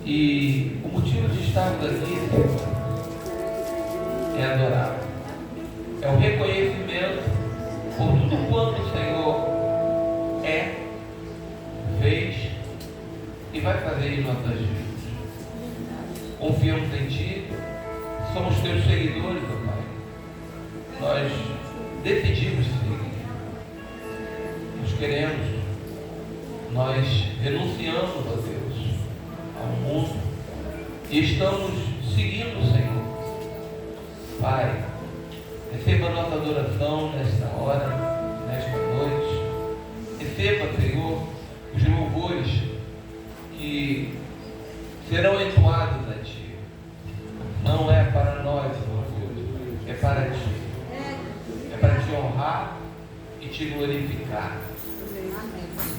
E o motivo de estarmos aqui é adorar. É o reconhecimento por tudo quanto o Senhor é, fez e vai fazer em nossas vidas. Confiamos em Ti, somos Teus seguidores, ó Pai. Nós decidimos seguir. Nós queremos, nós renunciamos a Deus, ao mundo, e estamos seguindo o Senhor. Pai, receba a nossa adoração nesta hora, nesta noite. Receba, Senhor, os louvores que serão entoados a Ti. Não é para nós, Senhor, é para Ti. É para Te honrar e Te glorificar.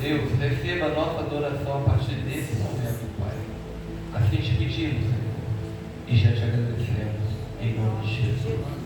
Deus, receba a nossa adoração a partir desse momento, Pai. Assim te pedimos, Senhor, e já te agradecemos, em nome de Jesus.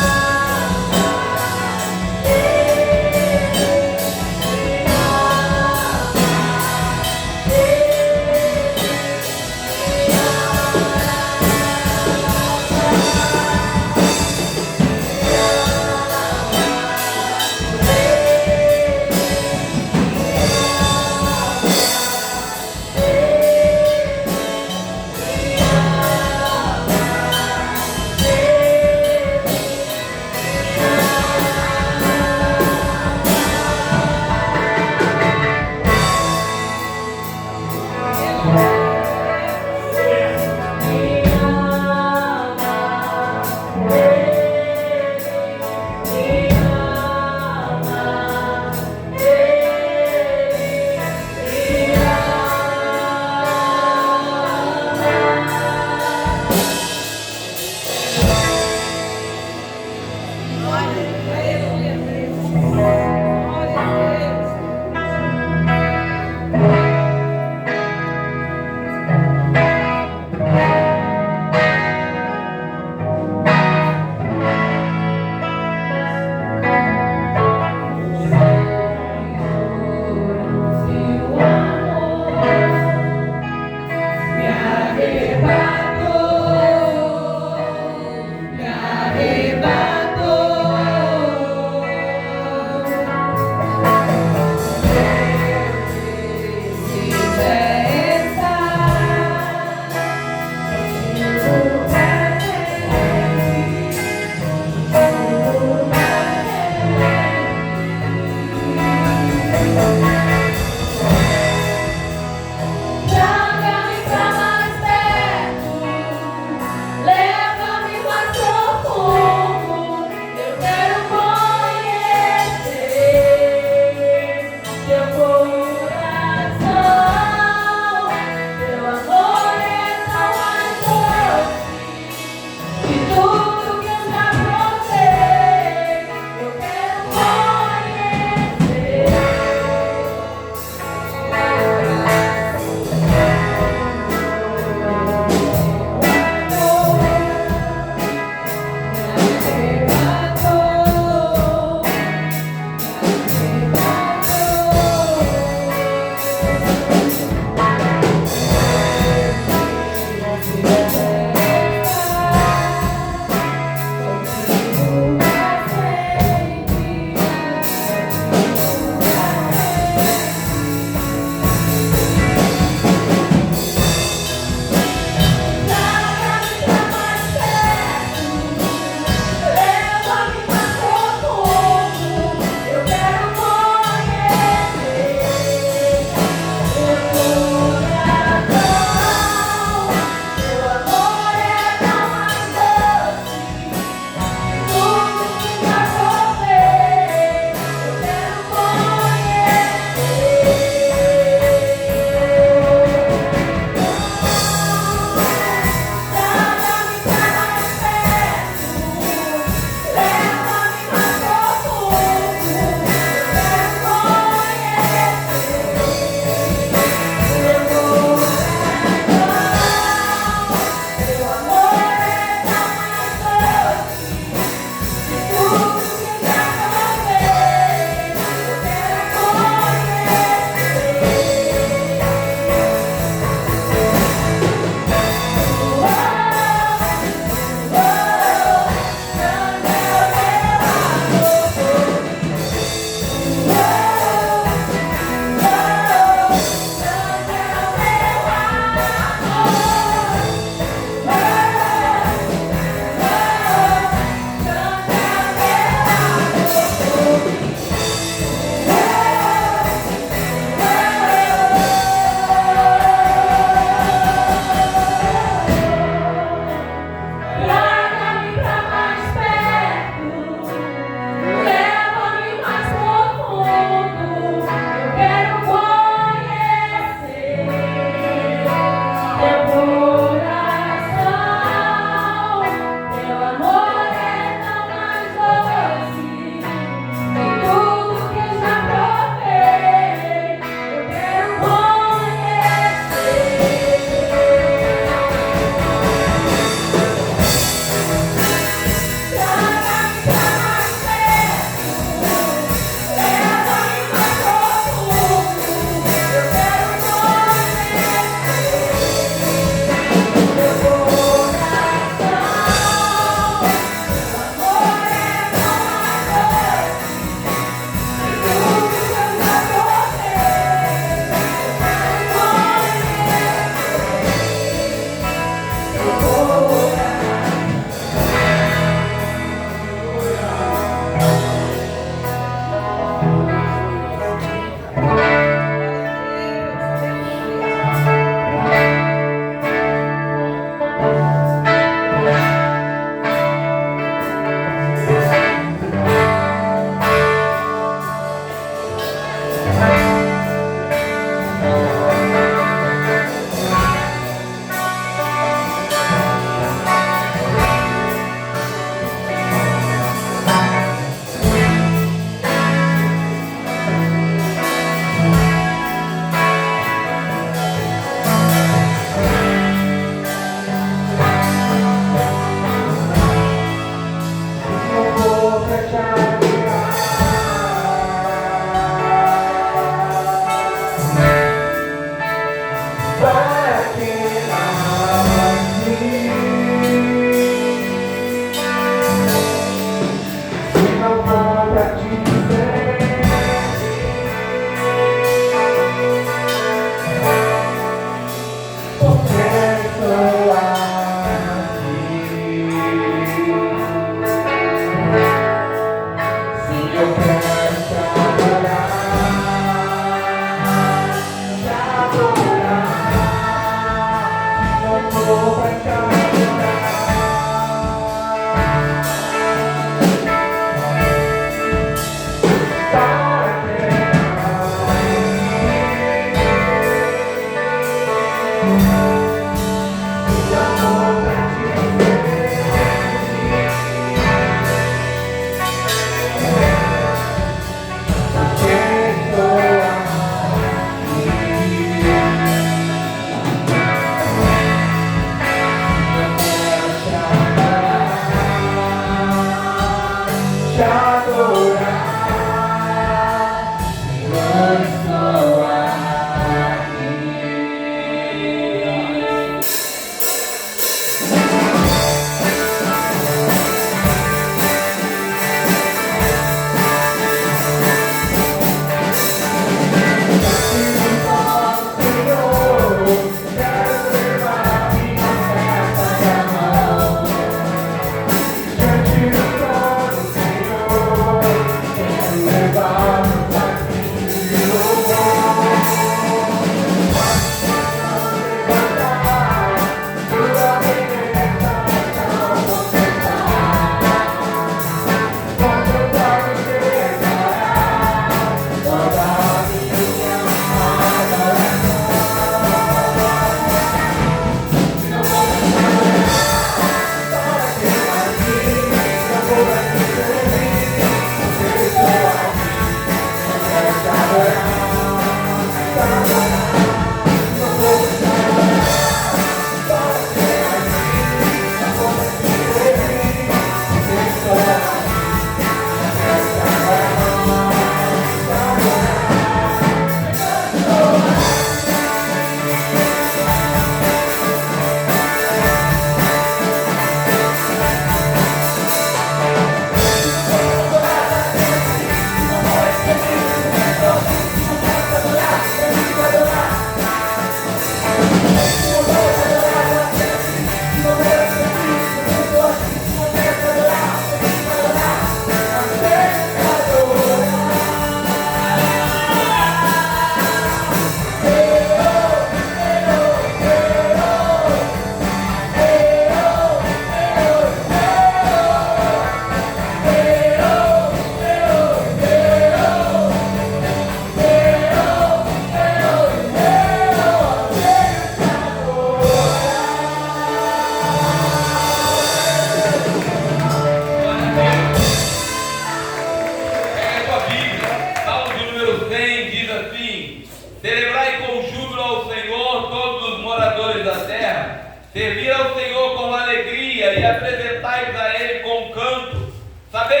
Servir ao Senhor com alegria e apresentai-vos a Ele com canto. Sabei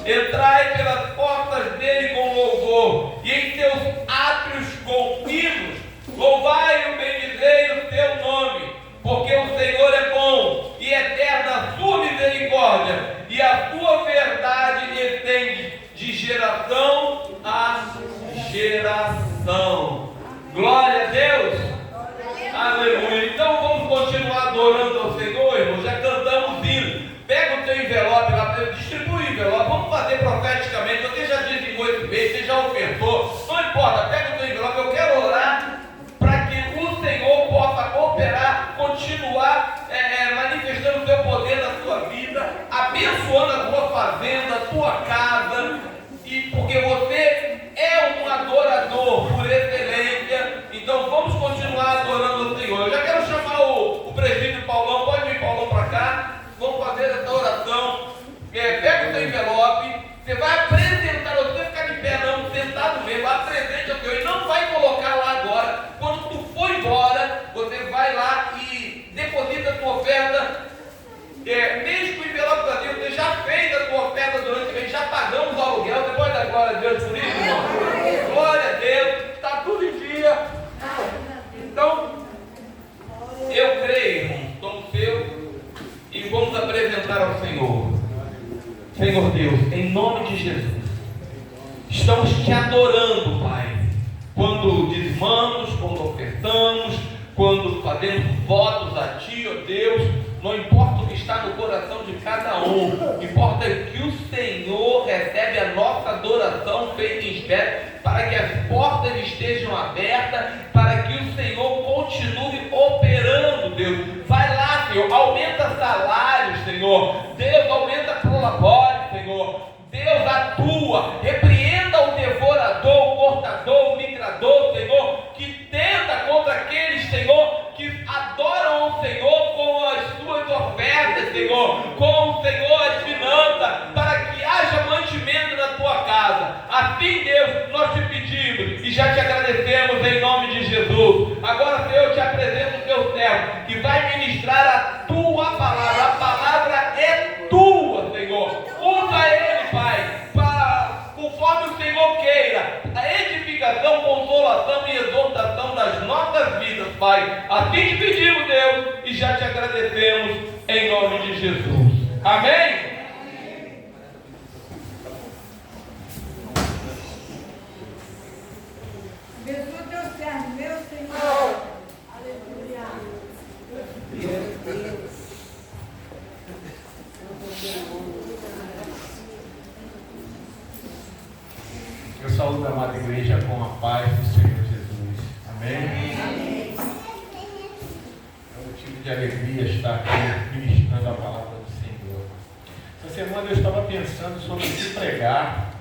Entrai pelas portas dele com louvor, e em seus átrios com hinos. Louvai-o, bendizei o seu nome, porque o Senhor é bom e eterna a sua misericórdia, e a sua verdade estende de geração a geração. Glória a Deus. Aleluia. Então vamos continuar adorando ao Senhor, irmão. Já cantamos hino. Pega o teu envelope lá, distribui o envelope. Vamos fazer profeticamente. Você já dizimou esse mês, você já ofertou. Não importa, pega o teu envelope. Eu quero orar para que o Senhor possa operar, continuar manifestando o seu poder na sua vida, abençoando a tua fazenda, a tua casa, e porque você é um adorador por excelência. Então vamos continuar adorando o Senhor. Eu já quero chamar o presbítero Paulão. Pode vir, Paulão, para cá. Vamos fazer essa oração. Pega o seu envelope. Você vai apresentar, você vai ficar de pé não, sentado mesmo, apresente ao Senhor. E não vai colocar lá agora. Quando tu for embora, você vai lá e deposita a tua oferta. Mesmo com o envelope vazio, você já fez a tua oferta durante o mês, já pagamos o aluguel. Você pode dar glória a Deus por isso, irmão? Glória a Deus, está tudo em dia. Então, eu creio, irmão, somos seus e vamos apresentar ao Senhor. Senhor Deus, em nome de Jesus, estamos te adorando, Pai, quando dizimamos, quando ofertamos, quando fazemos votos a Ti, ó Deus. Não importa o que está no coração de cada um, importa que o Senhor recebe a nossa adoração feita em espécie, para que as portas estejam abertas, para que o Senhor continue operando, Deus. Vai lá, Senhor, aumenta salários, Senhor. Deus, aumenta prolabore, Senhor. Deus, atua, repreenda o devorador, o cortador, o migrador, Senhor, que tenta contra aqueles, Senhor, que adoram o Senhor com as suas ofertas, Senhor, com o Senhor as finanças, para que haja mantimento na tua casa. Assim, Deus, nós te pedimos e já te agradecemos em nome de Jesus. Agora, Senhor, eu te apresento o teu servo, que vai ministrar a tua palavra. A palavra é tua, Senhor. Usa ele, Pai, conforme o Senhor queira, a edificação, consolação e exortação das nossas vidas, Pai. Assim te pedimos, Deus, e já te agradecemos em nome de Jesus. Amém? Abençoa o teu servo, meu Senhor. Aleluia. Meu Deus. Eu saúdo a amada igreja com a paz do Senhor Jesus. Amém? Amém. É um motivo de alegria estar aqui ministrando a palavra do Senhor. Essa semana eu estava pensando sobre o que pregar.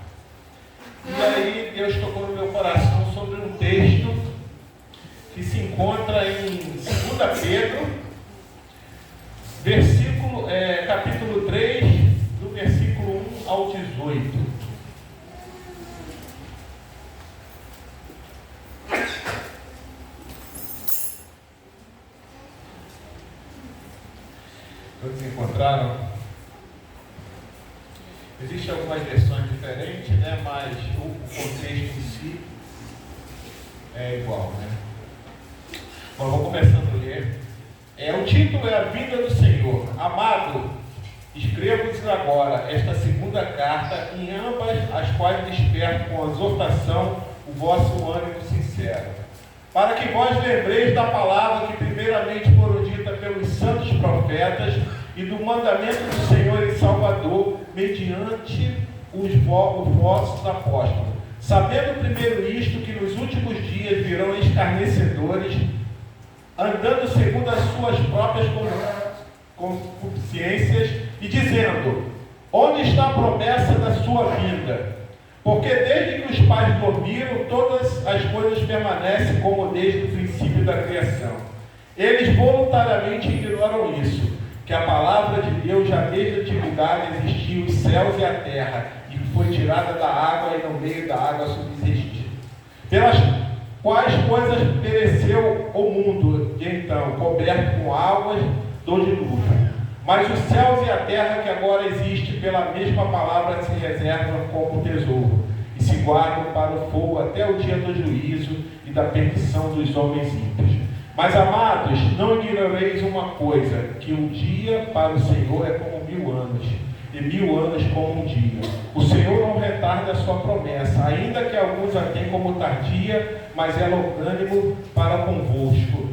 E aí Deus tocou no meu coração sobre um texto que se encontra em 2 Pedro, capítulo 3, do versículo 1 ao 18. Todos encontraram? Existem algumas versões diferentes, né? Mas o contexto em si é igual, né? Bom, vou começando a ler. O título é A Vinda do Senhor. Amado, escrevo-vos agora esta segunda carta, em ambas as quais desperto com exortação o vosso ânimo sincero, para que vós lembreis da palavra que primeiramente foram dita pelos santos profetas e do mandamento do Senhor e Salvador, mediante os vossos apóstolos. Sabendo primeiro isto, que nos últimos dias virão escarnecedores, andando segundo as suas próprias concupiscências, e dizendo: onde está a promessa da sua vinda? Porque desde que os pais dormiram, todas as coisas permanecem como desde o princípio da criação. Eles voluntariamente ignoram isso, que a palavra de Deus já desde a antiguidade existiu os céus e a terra, e foi tirada da água e no meio da água subsistiu. Pelas quais coisas pereceu o mundo, e então, coberto com águas do dilúvio. Mas os céus e a terra que agora existe, pela mesma palavra, se reservam como tesouro, e se guardam para o fogo até o dia do juízo e da perdição dos homens ímpios. Mas, amados, não ignoreis uma coisa, que um dia para o Senhor é como 1000 anos, e 1000 anos como um dia. O Senhor não retarda a sua promessa, ainda que alguns a tenham como tardia, mas é longânimo para convosco,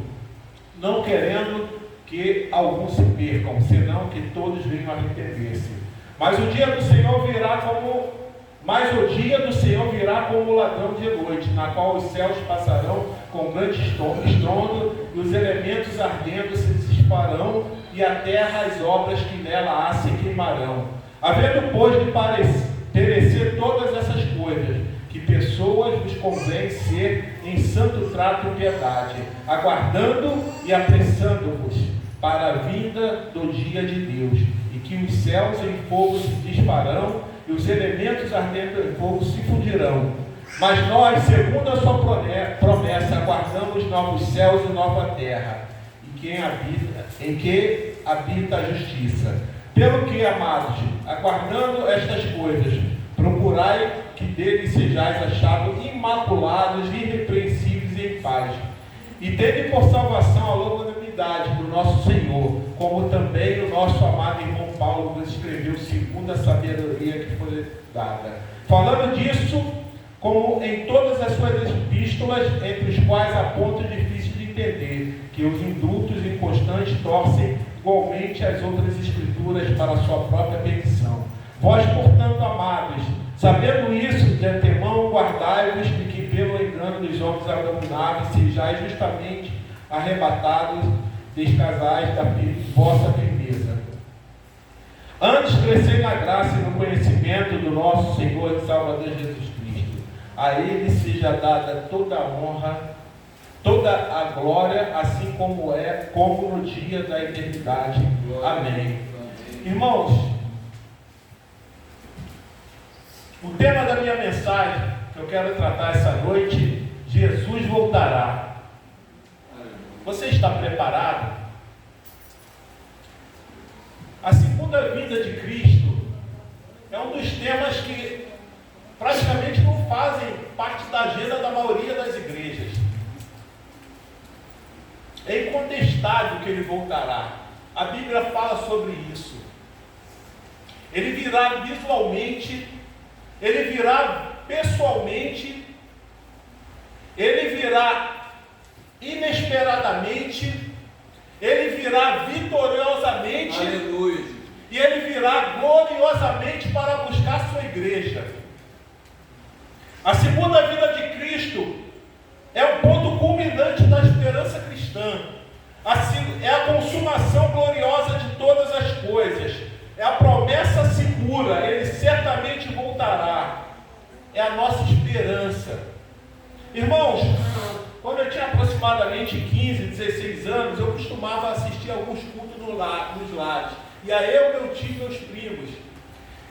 não querendo que alguns se percam, senão que todos venham a arrepender-se. Mas o dia do Senhor virá como ladrão de noite, na qual os céus passarão com grande estrondo, e os elementos ardendo se dispararão, e a terra, as obras que nela há, se queimarão. Havendo, pois, de perecer todas essas coisas, que pessoas vos convém ser em santo trato e piedade, aguardando e apressando-vos para a vinda do dia de Deus, e que os céus em fogo se dispararão, e os elementos ardendo em fogo se fundirão. Mas nós, segundo a sua promessa, aguardamos novos céus e nova terra, em que habita a justiça. Pelo que, amados, aguardando estas coisas, procurai que dele sejais achados imaculados, irrepreensíveis e em paz. E tende por salvação a longanimidade do nosso Senhor, como também o nosso amado irmão Paulo nos escreveu segundo a sabedoria que foi dada. Falando disso, como em todas as suas epístolas, entre os quais há pontos difíceis de entender, que os indultos inconstantes torcem igualmente as outras escrituras para a sua própria perdição. Vós, portanto, amados, sabendo isso, de antemão guardai-vos de que pelo engano dos homens abomináveis sejais justamente arrebatados, descasais da vossa firmeza. Antes crescei na graça e no conhecimento do nosso Senhor e Salvador Jesus Cristo. A Ele seja dada toda a honra, toda a glória, assim como no dia da eternidade. Amém. Irmãos, o tema da minha mensagem que eu quero tratar essa noite: Jesus voltará. Você está preparado? A segunda vinda de Cristo é um dos temas que praticamente não fazem parte da agenda da maioria das igrejas. É incontestável que ele voltará. A Bíblia fala sobre isso. Ele virá visualmente, ele virá pessoalmente, ele virá inesperadamente, ele virá vitoriosamente. Aleluia. E ele virá gloriosamente para buscar sua igreja. A segunda vinda de Cristo é o ponto culminante da esperança cristã. Assim, é a consumação gloriosa de todas as coisas. É a promessa segura. Ele certamente voltará. É a nossa esperança. Irmãos, quando eu tinha aproximadamente 15, 16 anos, eu costumava assistir alguns cultos nos lares. E aí eu, meu tio e meus primos.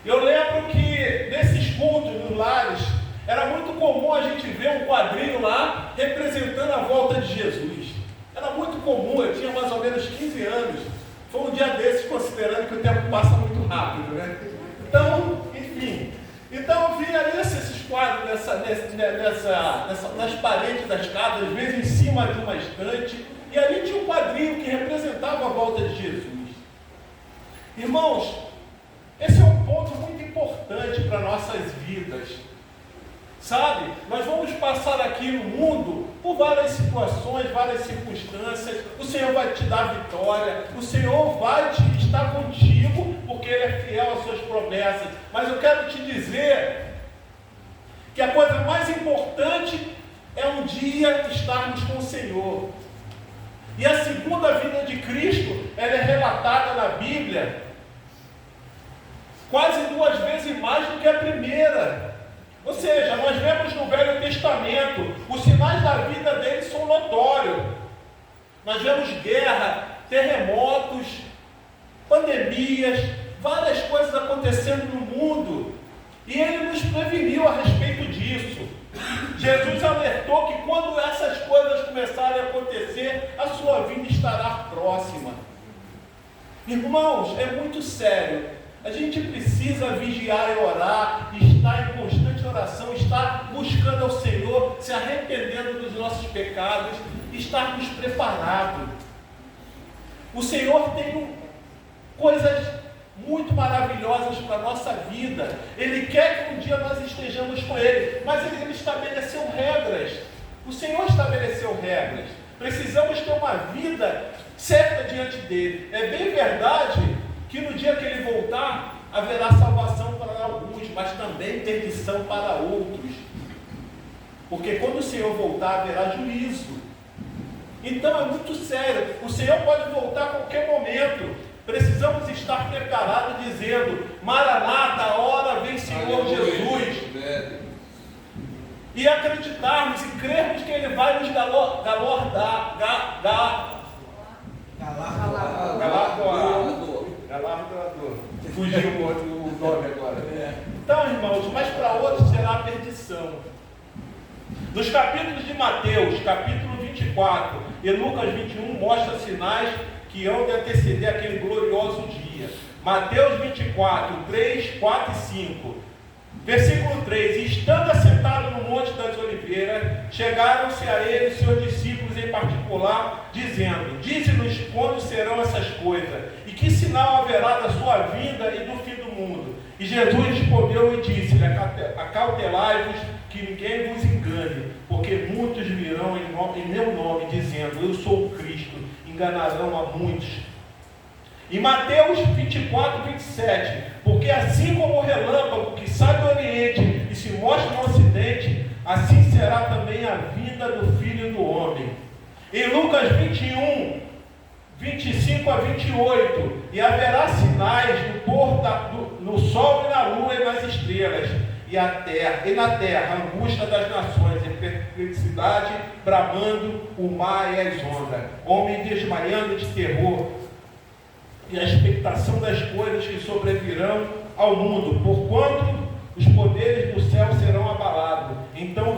Eu lembro que nesses cultos nos lares, era muito comum a gente ver um quadrinho lá representando a volta de Jesus. Era muito comum, eu tinha mais ou menos 15 anos. Foi um dia desses, considerando que o tempo passa muito rápido, né? Então, enfim. Então eu via esses quadros nas paredes das casas, às vezes em cima de uma estante, e ali tinha um quadrinho que representava a volta de Jesus. Irmãos, esse é um ponto muito importante para nossas vidas. Sabe, nós vamos passar aqui no mundo por várias situações, várias circunstâncias. O Senhor vai te dar vitória, o Senhor vai estar contigo, porque Ele é fiel às suas promessas. Mas eu quero te dizer que a coisa mais importante é um dia estarmos com o Senhor. E a segunda vinda de Cristo, ela é relatada na Bíblia quase 2 vezes mais do que a primeira. Ou seja, nós vemos no Velho Testamento, os sinais da vida dele são notórios. Nós vemos guerra, terremotos, pandemias, várias coisas acontecendo no mundo. E ele nos preveniu a respeito disso. Jesus alertou que quando essas coisas começarem a acontecer, a sua vinda estará próxima. Irmãos, é muito sério. A gente precisa vigiar e orar, estar em constante oração, estar buscando ao Senhor, se arrependendo dos nossos pecados, estarmos preparados. O Senhor tem coisas muito maravilhosas para a nossa vida. Ele quer que um dia nós estejamos com Ele, mas Ele estabeleceu regras. O Senhor estabeleceu regras. Precisamos ter uma vida certa diante dEle. É bem verdade que no dia que Ele voltar, haverá salvação para alguns, mas também perdição para outros. Porque quando o Senhor voltar, haverá juízo. Então é muito sério. O Senhor pode voltar a qualquer momento. Precisamos estar preparados, dizendo: Maranata, a hora vem, Senhor Jesus. E acreditarmos e crermos que Ele vai nos galardoar. Fugiu o nome agora. Então, irmãos, mas para outros será a perdição. Nos capítulos de Mateus, capítulo 24 e Lucas 21, mostra sinais que hão de anteceder aquele glorioso dia. Mateus 24, 3, 4 e 5. Versículo 3: Estando assentado no Monte das Oliveiras, chegaram-se a ele seus discípulos em particular, dizendo: Dize-nos quando serão essas coisas, e que sinal haverá da sua vinda e do fim do mundo. E Jesus respondeu e disse-lhe: Acautelai-vos que ninguém vos engane, porque muitos virão em meu nome, dizendo: Eu sou o Cristo, enganarão a muitos. Em Mateus 24, 27, porque assim como o relâmpago que sai do Oriente e se mostra no Ocidente, assim será também a vinda do Filho do Homem. Em Lucas 21, 25 a 28, e haverá sinais no sol e na lua e nas estrelas, e na terra, a angústia das nações, e perplexidade, bramando o mar e as ondas, homem desmaiando de terror, e a expectação das coisas que sobrevirão ao mundo, porquanto os poderes do céu serão abalados. Então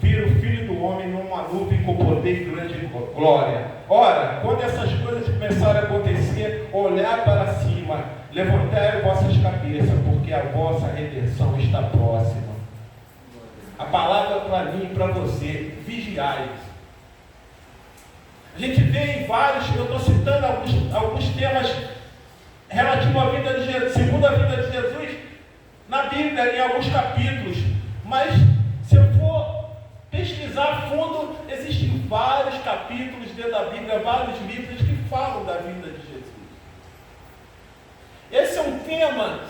vir o Filho do Homem numa nuvem com poder e grande glória. Ora, quando essas coisas começarem a acontecer, olhai para cima, levantai vossas cabeças, porque a vossa redenção está próxima. A palavra para mim e para você: vigiai. A gente vê em vários, eu estou citando alguns temas relativos à vida de Jesus, segunda vinda de Jesus, na Bíblia, em alguns capítulos. Mas, se eu for pesquisar a fundo, existem vários capítulos dentro da Bíblia, vários livros que falam da vinda de Jesus. Esse é um tema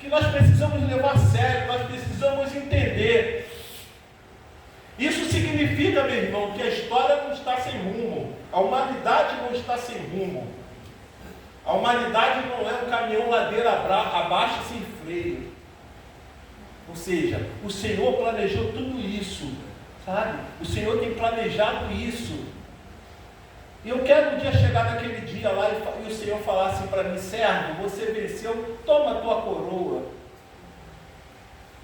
que nós precisamos levar a sério, nós precisamos entender. Isso significa, meu irmão, que a história não está sem rumo, a humanidade não está sem rumo. A humanidade não é um caminhão ladeira abaixo sem freio. Ou seja, o Senhor planejou tudo isso, sabe? O Senhor tem planejado isso. E eu quero um dia chegar naquele dia lá e o Senhor falar assim para mim: servo, você venceu, toma a tua coroa.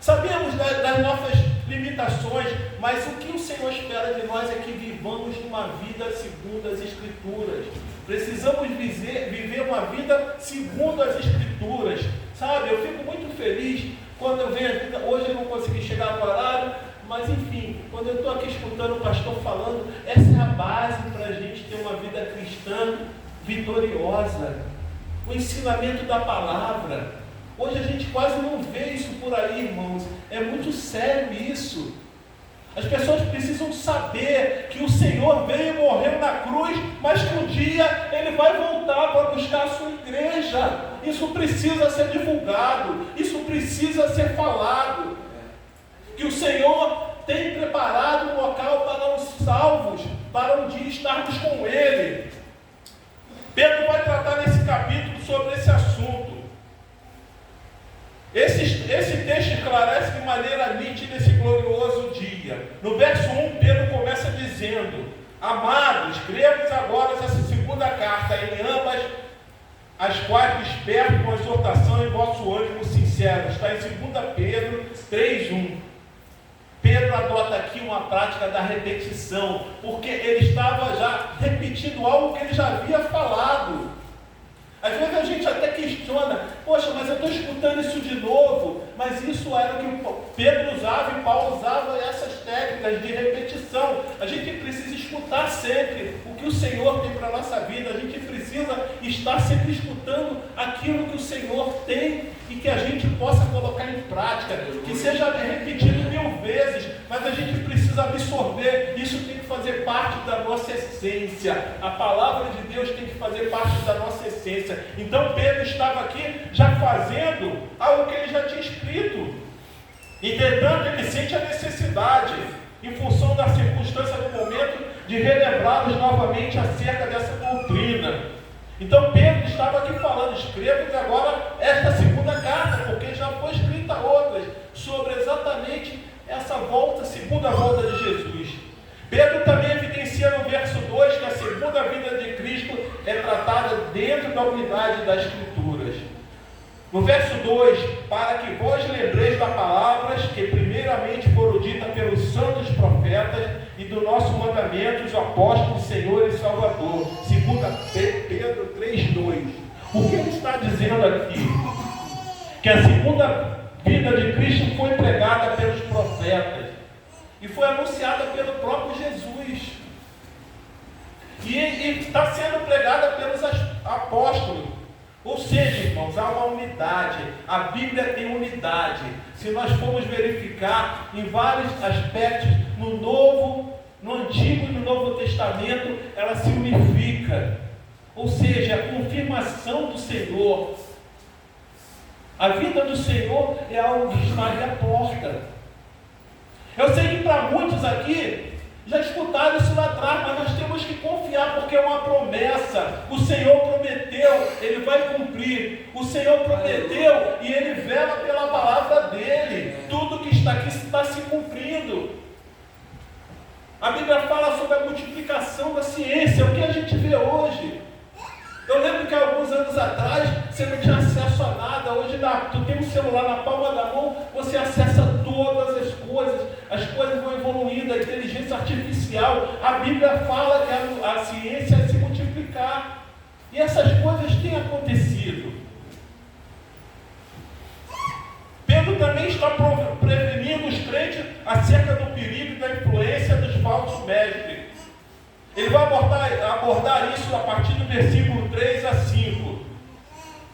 Sabemos das nossas limitações, mas o que o Senhor espera de nós é que vivamos uma vida segundo as Escrituras. Precisamos viver uma vida segundo as Escrituras, sabe? Eu fico muito feliz quando eu venho aqui. Hoje eu não consegui chegar no horário, mas enfim, quando eu estou aqui escutando o pastor falando, essa é a base para a gente ter uma vida cristã vitoriosa. O ensinamento da palavra. Hoje a gente quase não vê isso por aí, irmãos. É muito sério isso. As pessoas precisam saber que o Senhor veio e morreu na cruz, mas que um dia Ele vai voltar para buscar a sua igreja. Isso precisa ser divulgado, isso precisa ser falado. Que o Senhor tem preparado um local para os salvos, para um dia estarmos com Ele. Pedro vai tratar nesse capítulo sobre esse assunto. Esse texto esclarece de maneira nítida esse glorioso dia. No verso 1, Pedro começa dizendo: Amados, cremos agora essa segunda carta, em ambas as quais desperto com exortação em vosso ânimo sincero. Está em 2 Pedro 3:1. Pedro adota aqui uma prática da repetição, porque ele estava já repetindo algo que ele já havia falado. Às vezes a gente até questiona, poxa, mas eu estou escutando isso de novo, mas isso era o que Pedro usava e Paulo usava, essas técnicas de repetição. A gente precisa escutar sempre o que o Senhor tem para a nossa vida, a gente precisa estar sempre escutando aquilo que o Senhor tem e que a gente possa colocar em prática, que seja repetido 1000 vezes, mas a gente precisa absorver, isso tem que fazer parte da nossa essência, a palavra de Deus tem que fazer parte da nossa essência. Então Pedro estava aqui já fazendo algo que ele já tinha escrito. Entretanto, ele sente a necessidade, em função da circunstância do momento, de relembrá-los novamente acerca dessa doutrina. Então Pedro estava aqui falando, escreva agora esta segunda carta, porque já foi escrita outras, sobre exatamente essa volta, segunda volta de Jesus. Pedro também evidencia no verso 2 que a segunda vinda de Cristo é tratada dentro da unidade das Escrituras. No verso 2, para que vós lembreis das palavras que primeiramente foram ditas pelos santos profetas e do nosso mandamento, os apóstolos, Senhor e Salvador. 2 Pedro 3:2. O que ele está dizendo aqui? Que a segunda vinda de Cristo foi pregada pelos profetas e foi anunciada pelo próprio Jesus. E está sendo pregada pelos apóstolos. Ou seja, irmãos, há uma unidade. A Bíblia tem unidade. Se nós formos verificar em vários aspectos, no Antigo e no Novo Testamento, ela se unifica. Ou seja, a confirmação do Senhor. A vida do Senhor é algo que está ali à porta. Eu sei que para muitos aqui já escutaram isso lá atrás, mas nós temos que confiar, porque é uma promessa. O Senhor prometeu, Ele vai cumprir. O Senhor prometeu e Ele vela pela palavra dEle. Tudo que está aqui está se cumprindo. A Bíblia fala sobre a multiplicação da ciência, o que a gente vê hoje. Eu lembro que há alguns anos atrás você não tinha acesso a nada. Hoje tu tem um celular na palma da mão, você acessa todas as coisas vão evoluindo, a inteligência artificial. A Bíblia fala que a ciência é se multiplicar. E essas coisas têm acontecido. Pedro também está prevenindo os crentes acerca do perigo e da influência dos falsos mestres. Ele vai abordar isso a partir do versículo 3 a 5.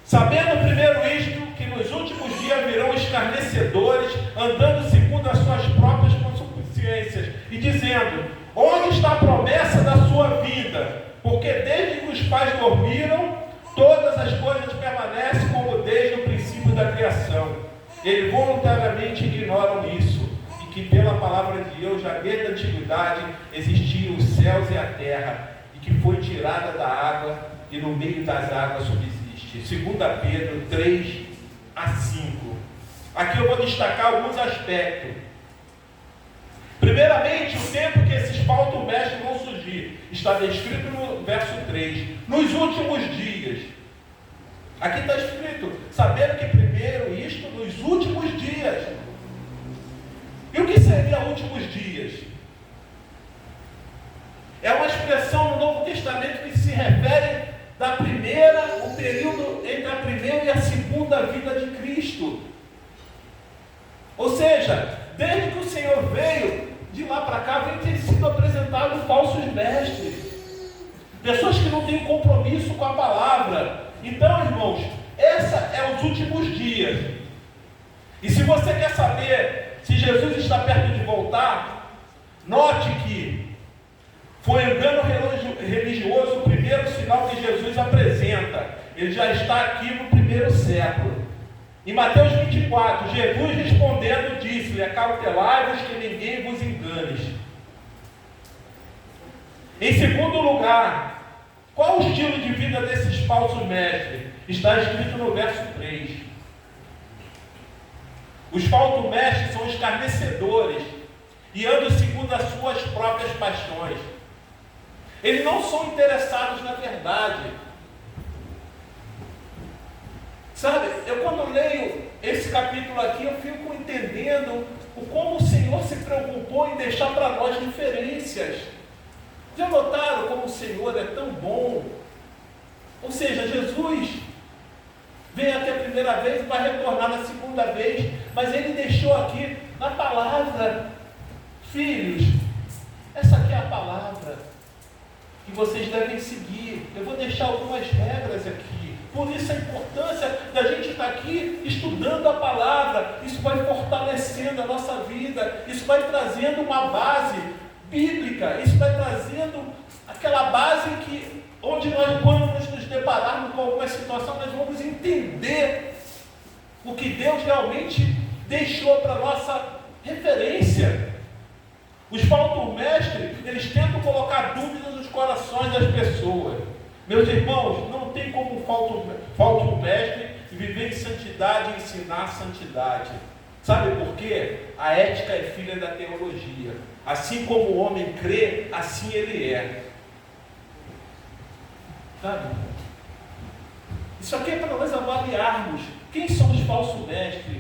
Sabendo primeiro isto, que nos últimos dias virão escarnecedores, andando segundo as suas próprias concupiscências, e dizendo: onde está a promessa da sua vida? Porque desde que os pais dormiram, todas as coisas permanecem como desde o princípio da criação. Eles voluntariamente ignoram isso. Que pela palavra de Deus, já desde a antiguidade, existiam os céus e a terra, e que foi tirada da água, e no meio das águas subsiste. 2 Pedro 3 a 5. Aqui eu vou destacar alguns aspectos. Primeiramente, o tempo que esses falsos mestres vão surgir, está descrito no verso 3, nos últimos dias. Aqui está escrito, sabendo que primeiro isto nos últimos dias. E o que seria últimos dias? É uma expressão no Novo Testamento que se refere o período entre a primeira e a segunda vinda de Cristo. Ou seja, desde que o Senhor veio, de lá para cá, vem ter sido apresentado falsos mestres. Pessoas que não têm compromisso com a palavra. Então, irmãos, essa é os últimos dias. E se você quer saber se Jesus está perto de voltar, note que foi engano religioso o primeiro sinal que Jesus apresenta. Ele já está aqui no primeiro século. Em Mateus 24, Jesus respondendo disse-lhe: acautelai-vos que ninguém vos engane. Em segundo lugar, qual o estilo de vida desses falsos mestres? Está escrito no verso 3. Os falsos mestres são escarnecedores e andam segundo as suas próprias paixões. Eles não são interessados na verdade. Sabe, eu quando leio esse capítulo aqui, eu fico entendendo o como o Senhor se preocupou em deixar para nós diferenças. Já notaram como o Senhor é tão bom? Ou seja, Jesus primeira vez e vai retornar na segunda vez, mas ele deixou aqui na palavra: filhos, essa aqui é a palavra que vocês devem seguir. Eu vou deixar algumas regras aqui. Por isso a importância da gente estar aqui estudando a palavra. Isso vai fortalecendo a nossa vida, isso vai trazendo uma base bíblica, isso vai trazendo aquela base que, onde nós, quando nos depararmos com alguma situação, nós vamos entender o que Deus realmente deixou para a nossa referência. Os falsos mestres, eles tentam colocar dúvidas nos corações das pessoas. Meus irmãos, não tem como falso mestre viver em santidade e ensinar santidade. Sabe por quê? A ética é filha da teologia. Assim como o homem crê, assim ele é. Sabe? Isso aqui é para nós avaliarmos quem são os falsos mestres,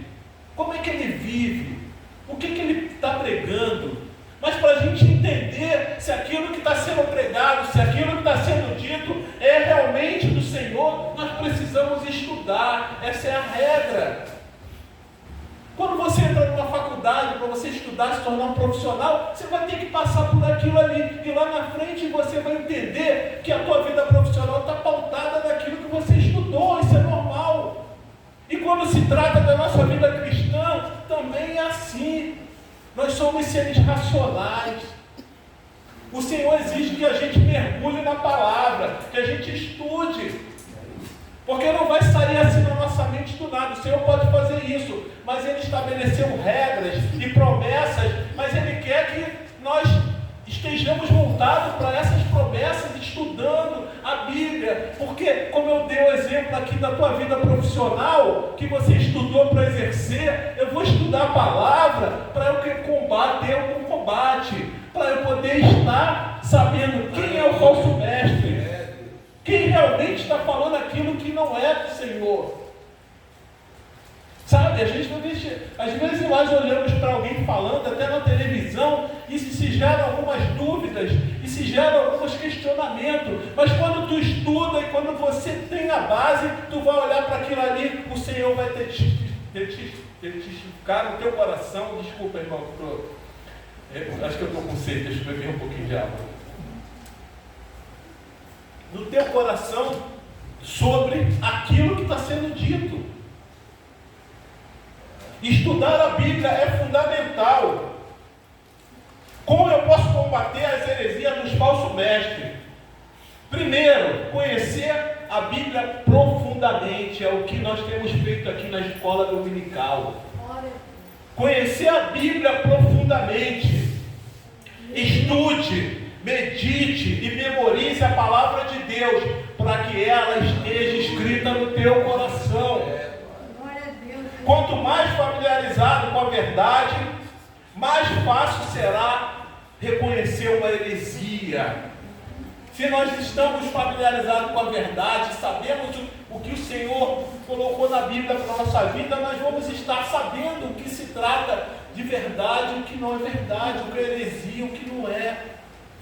como é que ele vive, o que ele está pregando. Mas para a gente entender se aquilo que está sendo pregado, se aquilo que está sendo dito é realmente do Senhor, nós precisamos estudar. Essa é a regra. Quando você entra numa faculdade para você estudar, se tornar um profissional, você vai ter que passar por aquilo ali. E lá na frente você vai entender que a tua vida profissional está pautada naquilo que você estudou. Isso é normal. E quando se trata da nossa vida cristã, também é assim. Nós somos seres racionais. O Senhor exige que a gente mergulhe na palavra, que a gente estude. Porque não vai sair assim na nossa mente do nada. O Senhor pode fazer isso, mas Ele estabeleceu regras e promessas, mas Ele quer que nós estejamos voltados para essas promessas, estudando a Bíblia. Porque, como eu dei o exemplo aqui da tua vida profissional, que você estudou para exercer, eu vou estudar a palavra para eu combater algum combate, para eu poder estar sabendo quem é o falso mestre, quem realmente está falando aquilo que não é do Senhor. Sabe, às vezes nós olhamos para alguém falando, até na televisão, e se geram algumas dúvidas, e se geram alguns questionamentos, mas quando tu estuda e quando você tem a base, tu vai olhar para aquilo ali, o Senhor vai testificar no teu coração. Desculpa, irmão, acho que eu estou com sede, deixa eu beber um pouquinho de água. No teu coração, sobre aquilo que está sendo dito. Estudar a Bíblia é fundamental. Como eu posso combater as heresias dos falsos mestres? Primeiro, conhecer a Bíblia profundamente. É o que nós temos feito aqui na escola dominical. Conhecer a Bíblia profundamente. Estude, medite e memorize a palavra de Deus, para que ela esteja escrita no teu coração. Quanto mais familiarizado com a verdade, mais fácil será reconhecer uma heresia. Se nós estamos familiarizados com a verdade, sabemos o que o Senhor colocou na Bíblia para a nossa vida, nós vamos estar sabendo o que se trata de verdade, o que não é verdade, o que é heresia, o que não é.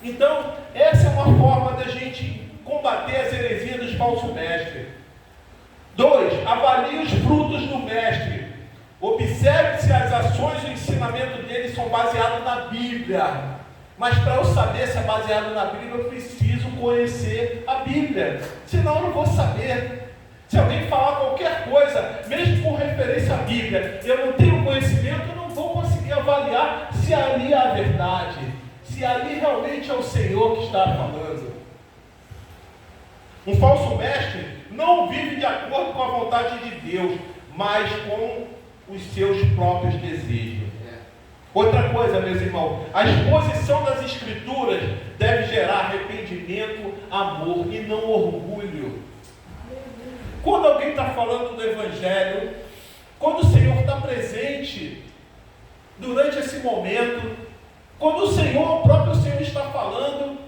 Então, essa é uma forma da gente combater as heresias dos falsos mestres. 2. Avalie os frutos do mestre. Observe se as ações e o ensinamento dele são baseados na Bíblia. Mas para eu saber se é baseado na Bíblia, eu preciso conhecer a Bíblia. Senão eu não vou saber. Se alguém falar qualquer coisa, mesmo com referência à Bíblia, eu não tenho conhecimento, eu não vou conseguir avaliar se ali é a verdade, se ali realmente é o Senhor que está falando. Um falso mestre não vive de acordo com a vontade de Deus, mas com os seus próprios desejos. Outra coisa, meus irmãos, a exposição das Escrituras deve gerar arrependimento, amor e não orgulho. Quando alguém está falando do Evangelho, quando o Senhor está presente durante esse momento, quando o próprio Senhor está falando,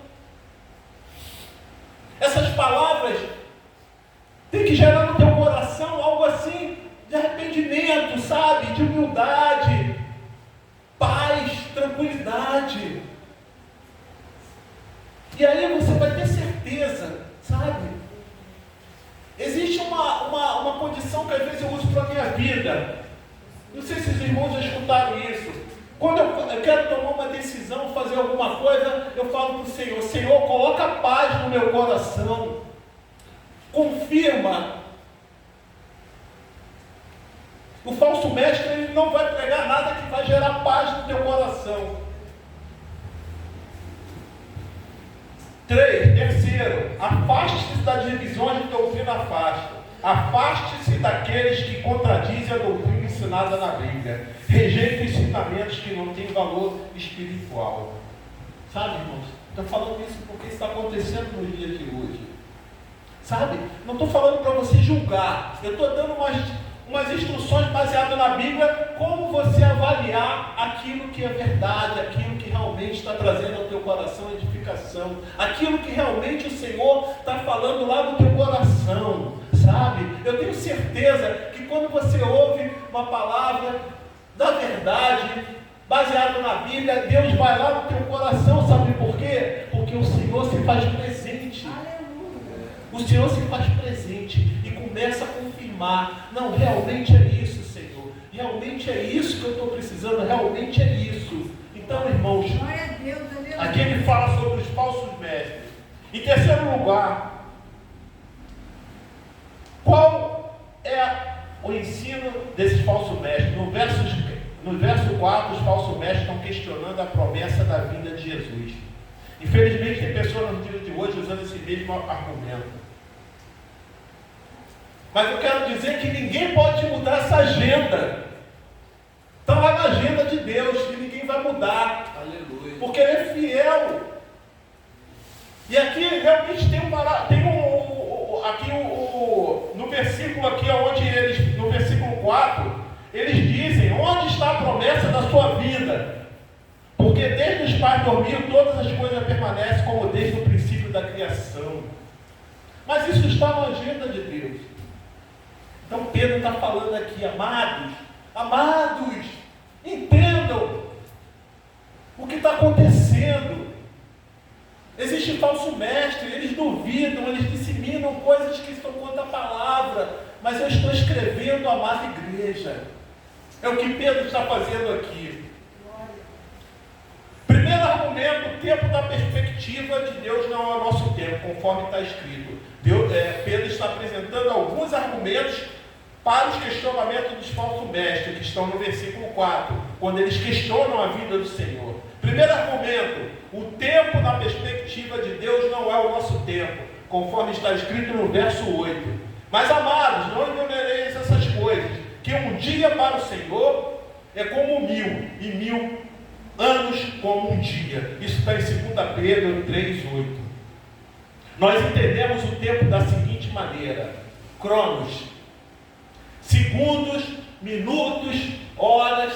essas palavras têm que gerar no teu coração algo assim de arrependimento, sabe? De humildade, paz, tranquilidade. E aí você vai ter certeza, sabe? Existe uma condição que às vezes eu uso para a minha vida. Não sei se os irmãos já escutaram isso. Quando eu quero tomar uma decisão, fazer alguma coisa, eu falo para o Senhor: Senhor, coloca paz no meu coração. Confirma. O falso mestre, ele não vai pregar nada que vai gerar paz no teu coração. 3. Afaste-se das divisões de doutrina afasta. Afaste-se daqueles que contradizem a doutrina ensinada na Bíblia. Rejeite os ensinamentos que não têm valor espiritual. Sabe, irmãos? Estou falando isso porque isso está acontecendo no dia de hoje. Sabe? Não estou falando para você julgar. Eu estou dando umas instruções baseadas na Bíblia, como você avaliar aquilo que é verdade, aquilo que realmente está trazendo ao teu coração edificação, aquilo que realmente o Senhor está falando lá no teu coração, sabe? Eu tenho certeza que quando você ouve uma palavra da verdade, baseado na Bíblia, Deus vai lá no teu coração, sabe por quê? Porque o Senhor se faz presente. O Senhor se faz presente e começa a confirmar: não, realmente é isso, Senhor, realmente é isso que eu estou precisando, realmente é isso. Então, irmãos, aqui ele fala sobre os falsos mestres. Em terceiro lugar, qual é o ensino desses falsos mestres? No verso 4, os falsos mestres estão questionando a promessa da vinda de Jesus. Infelizmente, tem pessoas no dia de hoje usando esse mesmo argumento. Mas eu quero dizer que ninguém pode mudar essa agenda. Está lá na agenda de Deus, que ninguém vai mudar. Aleluia. Porque Ele é fiel. E aqui realmente no versículo aqui, no versículo 4, eles dizem: onde está a promessa da sua vida? Porque desde os pais dormiam, todas as coisas permanecem como desde o princípio da criação. Mas isso está na agenda de Deus. Então Pedro está falando aqui: amados, entendam o que está acontecendo. Existe falso mestre, eles duvidam, eles disseminam coisas que estão contra a palavra, mas eu estou escrevendo, amada igreja. É o que Pedro está fazendo aqui. Primeiro argumento: o tempo da perspectiva de Deus não é o nosso tempo, conforme está escrito. Pedro está apresentando alguns argumentos para os questionamentos dos falsos mestres, que estão no versículo 4, quando eles questionam a vida do Senhor. Primeiro argumento: o tempo da perspectiva de Deus não é o nosso tempo, conforme está escrito no verso 8. Mas, amados, não ignoreis essas coisas, que um dia para o Senhor é como 1000, e 1000 anos como um dia. Isso está em 2 Pedro 3:8. Nós entendemos o tempo da seguinte maneira: cronos, segundos, minutos, horas,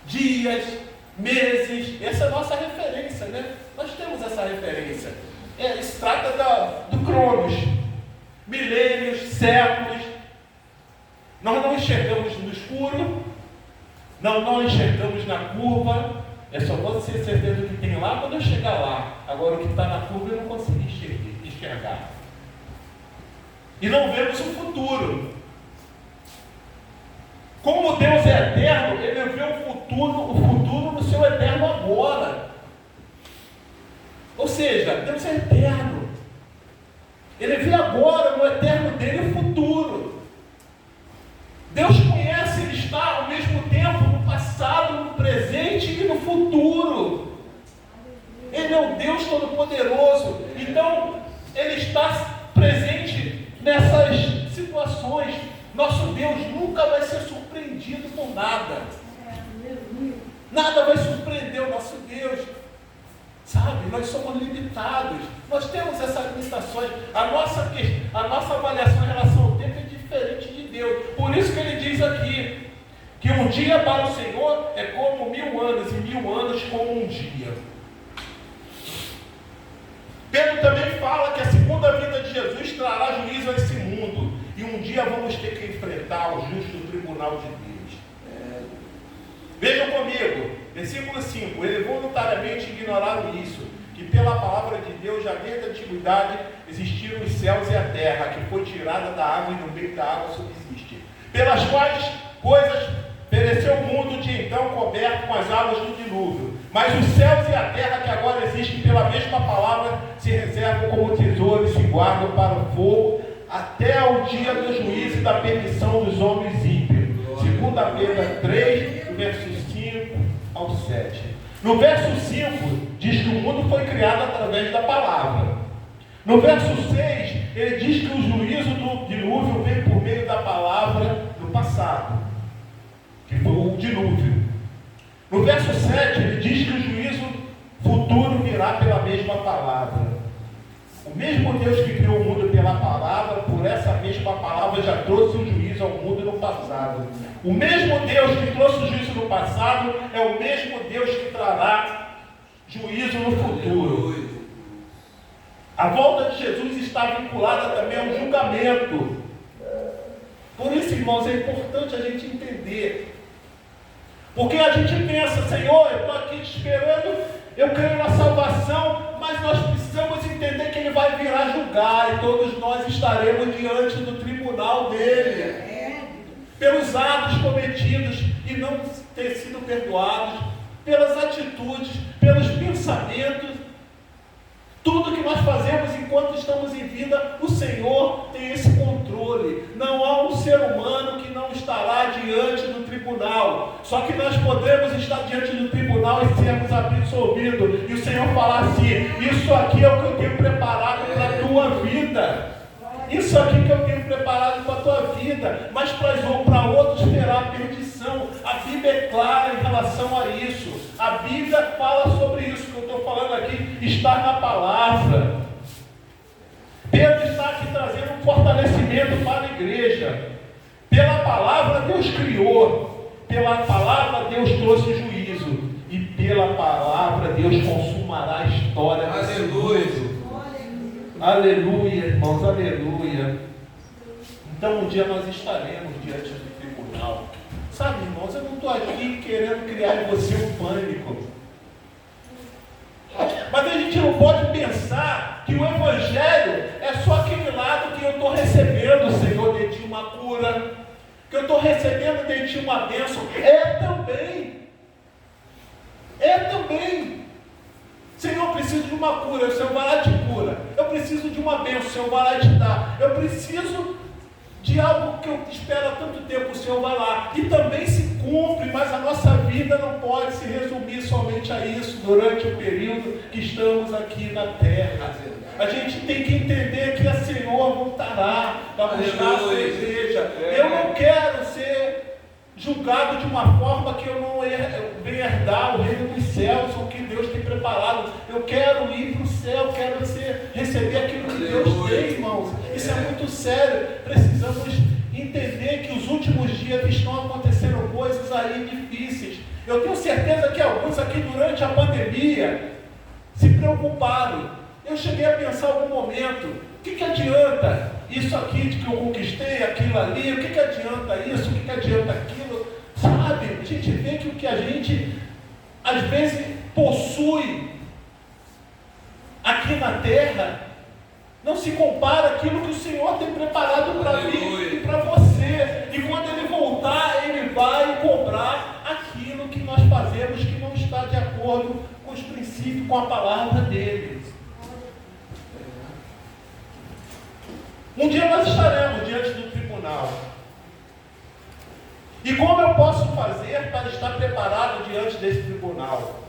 dias, meses. Essa é a nossa referência, né? Nós temos essa referência. Se trata do cronos, milênios, séculos. Nós não enxergamos no escuro, não enxergamos na curva. É só você ter certeza que tem lá quando eu chegar lá. Agora, o que está na curva eu não consegui enxergar. E não vemos o futuro. Como Deus é eterno, Ele vê o futuro no seu eterno agora. Ou seja, Deus é eterno. Ele vê agora, no eterno dele, o futuro. Deus conhece, Ele está ao mesmo tempo no passado, no presente e no futuro. Ele é o Deus Todo-Poderoso. Então, Ele está presente nessas situações. Nosso Deus nunca vai ser surpreendido por nada. Nada vai surpreender o nosso Deus. Sabe, nós somos limitados. Nós temos essas limitações. A nossa avaliação em relação ao tempo é diferente de Deus. Por isso que Ele diz aqui, que um dia para o Senhor é como 1000 anos, e 1000 anos como um dia. Pedro também fala que a segunda vinda de Jesus trará juízo a esse mundo. E um dia vamos ter que enfrentar o justo tribunal de Deus. Vejam comigo, versículo 5. Eles voluntariamente ignoraram isso, que pela palavra de Deus, já desde a antiguidade, existiram os céus e a terra, que foi tirada da água e no meio da água subsiste, pelas quais coisas pereceu o mundo de então coberto com as águas do dilúvio. Mas os céus e a terra que agora existem pela mesma palavra se reservam como tesouro e se guardam para o fogo até o dia do juízo e da perdição dos homens ímpios. 2 Pedro 3, do verso 5 ao 7. No verso 5 diz que o mundo foi criado através da palavra. No verso 6 ele diz que o juízo do dilúvio veio por meio da palavra no passado, que foi o dilúvio. No verso 7, ele diz que o juízo futuro virá pela mesma palavra. O mesmo Deus que criou o mundo pela palavra, por essa mesma palavra já trouxe o juízo ao mundo no passado. O mesmo Deus que trouxe o juízo no passado é o mesmo Deus que trará juízo no futuro. A volta de Jesus está vinculada também ao julgamento. Por isso, irmãos, é importante a gente entender. Porque a gente pensa, Senhor, eu estou aqui te esperando, eu creio na salvação, mas nós precisamos entender que Ele vai vir a julgar e todos nós estaremos diante do tribunal dEle. Pelos atos cometidos e não ter sido perdoados, pelas atitudes, pelos pensamentos. Tudo que nós fazemos enquanto estamos em vida, o Senhor tem esse controle. Não há um ser humano que não estará diante do tribunal. Só que nós podemos estar diante do tribunal e sermos absolvidos. E o Senhor falar assim: isso aqui é o que eu tenho preparado para a tua vida. Isso aqui que eu tenho preparado para a tua vida. Mas para outros terá perdição. A Bíblia é clara em relação a isso. A Bíblia fala sobre isso. O que eu estou falando aqui está na palavra. Pedro está aqui trazendo um fortalecimento para a igreja. Pela palavra Deus criou. Pela palavra Deus trouxe juízo. E pela palavra Deus consumará a história. Aleluia. Aleluia, irmãos, aleluia. Então um dia nós estaremos diante do tribunal. Sabe, irmãos, eu não estou aqui querendo criar em você um pânico. Mas a gente não pode pensar que o Evangelho é só aquele lado que eu estou recebendo, Senhor, de ti uma cura, que eu estou recebendo de ti uma bênção. É também. Senhor, eu preciso de uma cura, o Senhor vai lá e te cura. Eu preciso de uma bênção, o Senhor vai lá e te dá. Eu preciso de algo que eu espero há tanto tempo, o Senhor vai lá. E também se cumpre, mas a nossa vida não pode se resumir somente a isso durante o período que estamos aqui na terra. A gente tem que entender que a Senhor voltará para buscar a sua igreja. Eu não quero ser julgado de uma forma que eu não venha herdar o reino dos céus, o que Deus tem preparado. Eu quero ir para o céu, quero receber aquilo que Deus tem, irmãos. Isso é muito sério. Precisamos entender que os últimos dias estão acontecendo coisas aí difíceis. Eu tenho certeza que alguns aqui durante a pandemia se preocuparam. Eu cheguei a pensar em algum momento: o que adianta isso aqui de que eu conquistei, aquilo ali? O que adianta isso? O que adianta aquilo? Sabe, a gente vê que o que a gente às vezes possui aqui na terra não se compara àquilo que o Senhor tem preparado para mim e para você. E quando Ele voltar, Ele vai cobrar aquilo que nós fazemos que não está de acordo com os princípios, com a palavra dEle. Um dia nós estaremos diante do tribunal. E como eu posso fazer para estar preparado diante desse tribunal?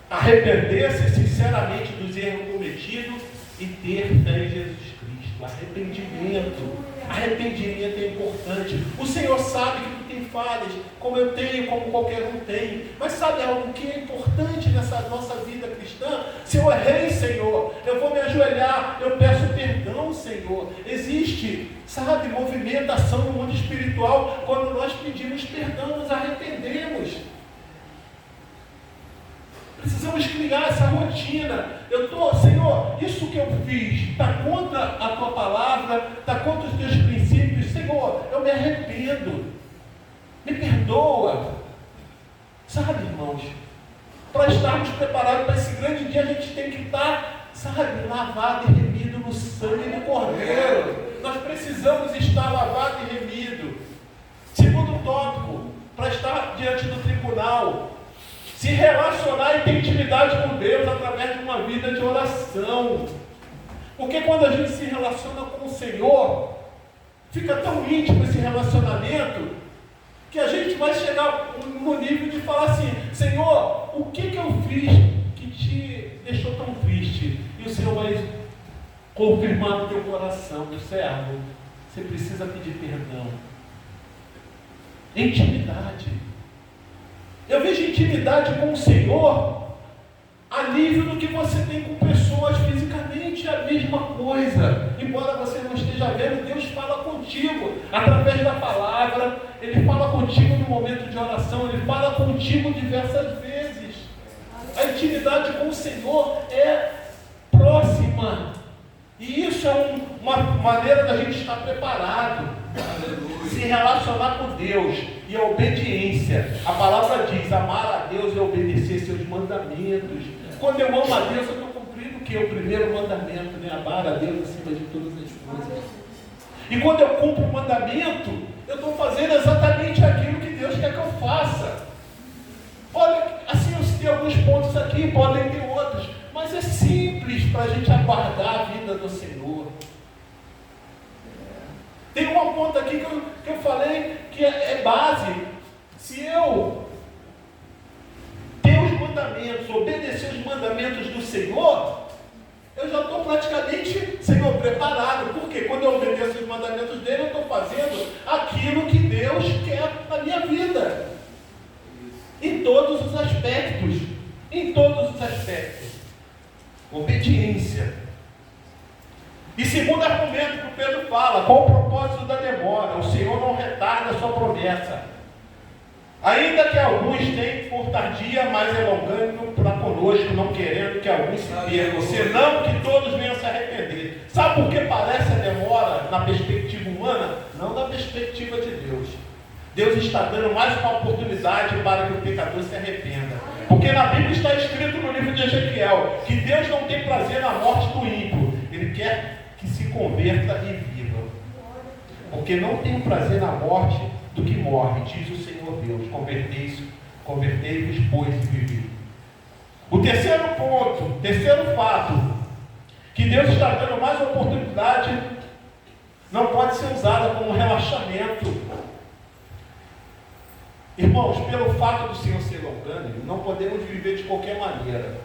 Arrepender-se sinceramente dos erros cometidos e ter fé em Jesus Cristo. Arrependimento. Arrependimento é importante. O Senhor sabe que tu tem falhas, como eu tenho, como qualquer um tem. Mas sabe algo que é importante nessa nossa vida cristã? Se eu errei, Senhor, eu vou me ajoelhar, eu peço perdão, Senhor. Existe, sabe, movimentação no mundo espiritual. Quando nós pedimos perdão, nos arrependemos. Precisamos criar essa rotina. Senhor, isso que eu fiz está contra a tua palavra, está contra os teus princípios. Senhor, eu me arrependo. Me perdoa. Sabe, irmãos, para estarmos preparados para esse grande dia, a gente tem que estar sabe, lavado e remido no sangue do Cordeiro. Nós precisamos estar lavado e remido. Segundo tópico, para estar diante do tribunal, se relacionar e ter intimidade com Deus através de uma vida de oração. Porque quando a gente se relaciona com o Senhor, fica tão íntimo esse relacionamento, que a gente vai chegar no nível de falar assim: Senhor, o que eu fiz que te deixou tão triste? E o Senhor vai confirmar no teu coração: meu servo, você precisa pedir perdão. Intimidade. Eu vejo intimidade com o Senhor a nível do que você tem com pessoas fisicamente, a mesma coisa. Embora você não esteja vendo, Deus fala contigo através da palavra. Ele fala contigo no momento de oração. Ele fala contigo diversas vezes. A intimidade com o Senhor é próxima. E isso é uma maneira da gente estar preparado. Se relacionar com Deus. E a obediência. A palavra diz: amar a Deus é obedecer seus mandamentos. Quando eu amo a Deus, eu estou cumprindo o que? O primeiro mandamento, né? Amar a Deus acima de todas as coisas. E quando eu cumpro o mandamento, eu estou fazendo exatamente aquilo que Deus quer que eu faça. Olha, assim eu citei alguns pontos aqui, podem ter outros, mas é simples para a gente aguardar a vida do Senhor. Tem uma ponta aqui que eu falei que é base. Se eu ter os mandamentos, obedecer os mandamentos do Senhor, eu já estou praticamente, Senhor, preparado. Porque quando eu obedeço os mandamentos dele, eu estou fazendo aquilo que Deus quer na minha vida. Em todos os aspectos. Em todos os aspectos. Obediência. E segundo argumento que o Pedro fala: qual o propósito da demora? O Senhor não retarda a sua promessa. Ainda que alguns tenham por tardia, mas é longânimo para conosco, não querendo que alguns se percam, senão que todos venham se arrepender. Sabe por que parece a demora na perspectiva humana? Não na perspectiva de Deus. Deus está dando mais uma oportunidade para que o pecador se arrependa. Porque na Bíblia está escrito no livro de Ezequiel que Deus não tem prazer na morte do ímpio. Ele quer que se converta e viva. Porque não tem prazer na morte do que morre, diz o Senhor Deus. Convertei-vos, pois, e vivi. O terceiro ponto, terceiro fato, que Deus está dando mais oportunidade, não pode ser usada como relaxamento. Irmãos, pelo fato do Senhor ser longânimo, não podemos viver de qualquer maneira.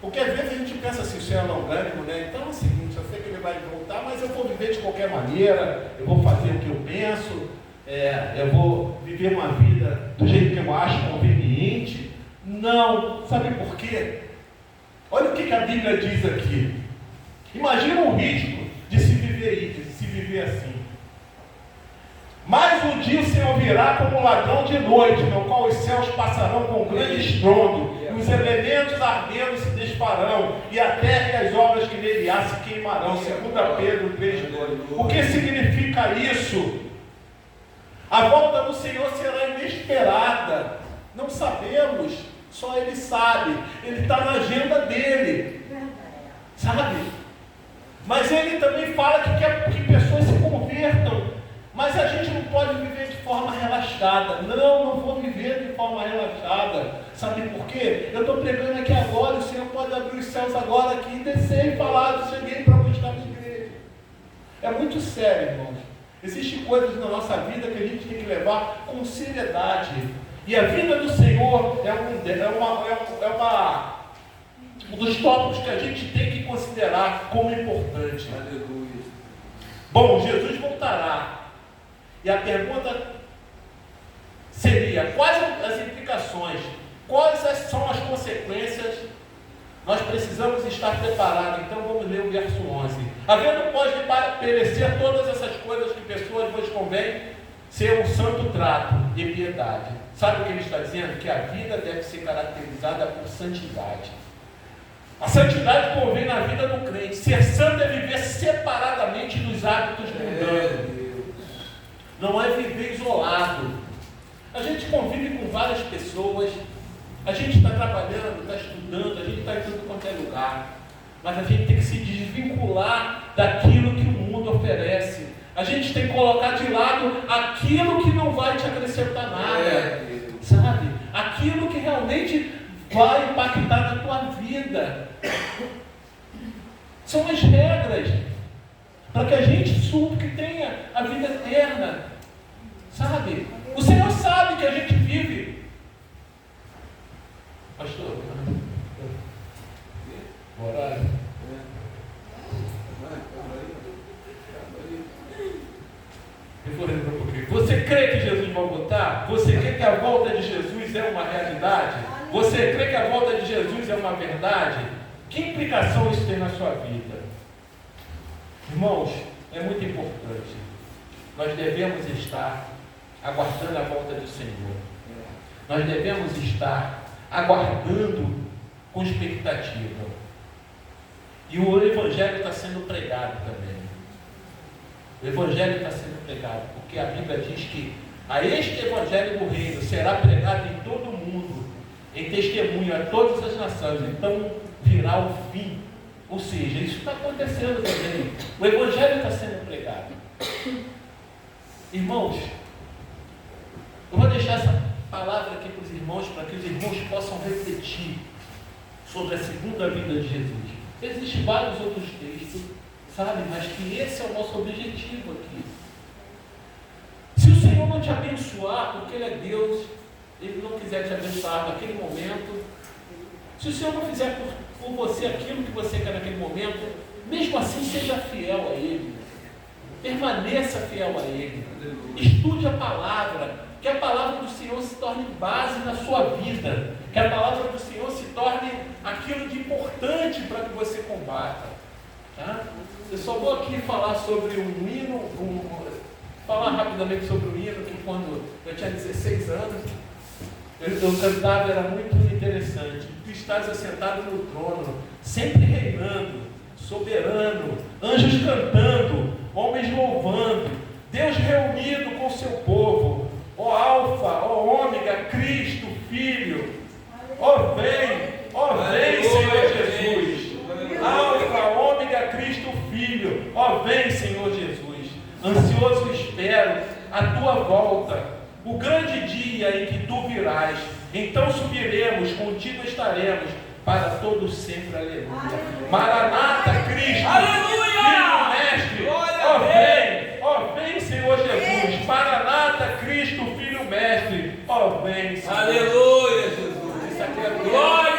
Porque às vezes a gente pensa assim: o Senhor é longânimo, né? Então é o seguinte, eu sei que Ele vai voltar, mas eu vou viver de qualquer maneira, eu vou fazer o que eu penso, eu vou viver uma vida do jeito que eu acho conveniente. Não, sabe por quê? Olha o que a Bíblia diz aqui. Imagina o risco de se viver assim. Mas um dia o Senhor virá como ladrão de noite, no qual os céus passarão com grande estrondo, e os elementos ardendo se desfarão, e a terra e as obras que nele há se queimarão. 2 Pedro 3:2. O que significa isso? A volta do Senhor será inesperada. Não sabemos, só Ele sabe. Ele está na agenda dele, sabe? Mas Ele também fala que quer que pessoas se convertam. Mas a gente não pode viver de forma relaxada. Não vou viver de forma relaxada. Sabe por quê? Eu estou pregando aqui agora, o Senhor pode abrir os céus agora aqui e descer e falar: eu cheguei para buscar na igreja. É muito sério, irmãos. Existem coisas na nossa vida que a gente tem que levar com seriedade. E a vida do Senhor um dos tópicos que a gente tem que considerar como importante. Aleluia. Bom, Jesus voltará. E a pergunta seria: quais as implicações? Quais são as consequências? Nós precisamos estar preparados. Então vamos ler o verso 11. Havendo pode perecer todas essas coisas que pessoas vos convém ser um santo trato e piedade. Sabe o que ele está dizendo? Que a vida deve ser caracterizada por santidade. A santidade convém na vida do crente. Ser santo é viver separadamente dos hábitos mundanos. Não é viver isolado. A gente convive com várias pessoas, A gente está trabalhando, está estudando, a gente está em tudo quanto é lugar. Mas a gente tem que se desvincular daquilo que o mundo oferece. A gente tem que colocar de lado aquilo que não vai te acrescentar nada. Sabe? Aquilo que realmente vai impactar na tua vida. São as regras para que a gente suba, que tenha a vida eterna. Sabe? O Senhor sabe que a gente vive. Pastor, horário. Você crê que Jesus vai voltar? Você crê que a volta de Jesus é uma realidade? Você crê que a volta de Jesus é uma verdade? Que implicação isso tem na sua vida? Irmãos, é muito importante. Nós devemos estar aguardando a volta do Senhor. Nós devemos estar aguardando com expectativa. E o Evangelho está sendo pregado também. O Evangelho está sendo pregado, porque a Bíblia diz que a este Evangelho do Reino será pregado em todo o mundo, em testemunho a todas as nações. Então virá o fim. Ou seja, isso está acontecendo também. O Evangelho está sendo pregado. Irmãos, eu vou deixar essa palavra aqui para os irmãos, para que os irmãos possam refletir sobre a segunda vinda de Jesus. Existem vários outros textos, sabe? Mas que esse é o nosso objetivo aqui. Se o Senhor não te abençoar, porque Ele é Deus, Ele não quiser te abençoar naquele momento, se o Senhor não fizer por você aquilo que você quer naquele momento, mesmo assim seja fiel a Ele. Permaneça fiel a Ele. Estude a palavra. Que a palavra do Senhor se torne base na sua vida. Que a palavra do Senhor se torne aquilo de importante para que você combata. Tá? Eu só vou aqui falar sobre um hino, falar rapidamente sobre o hino, que quando eu tinha 16 anos, eu cantava, era muito interessante. Tu estás assentado no trono, sempre reinando, soberano, anjos cantando, homens louvando, Deus reunido com seu povo, ó Alfa, ó Ômega, Cristo, Filho, ó vem, Senhor Jesus, Alfa, Ômega, Cristo, Filho, ó vem, Senhor Jesus, ansioso espero a tua volta, o grande dia em que tu virás, então subiremos, contigo estaremos, para todos sempre, aleluia. Maranata, Cristo, Filho, Mestre, ó vem, Senhor Jesus, Maranata, Cristo, Filho, Mestre, ó vem, Senhor. Aleluia, Jesus. Isso aqui é glória!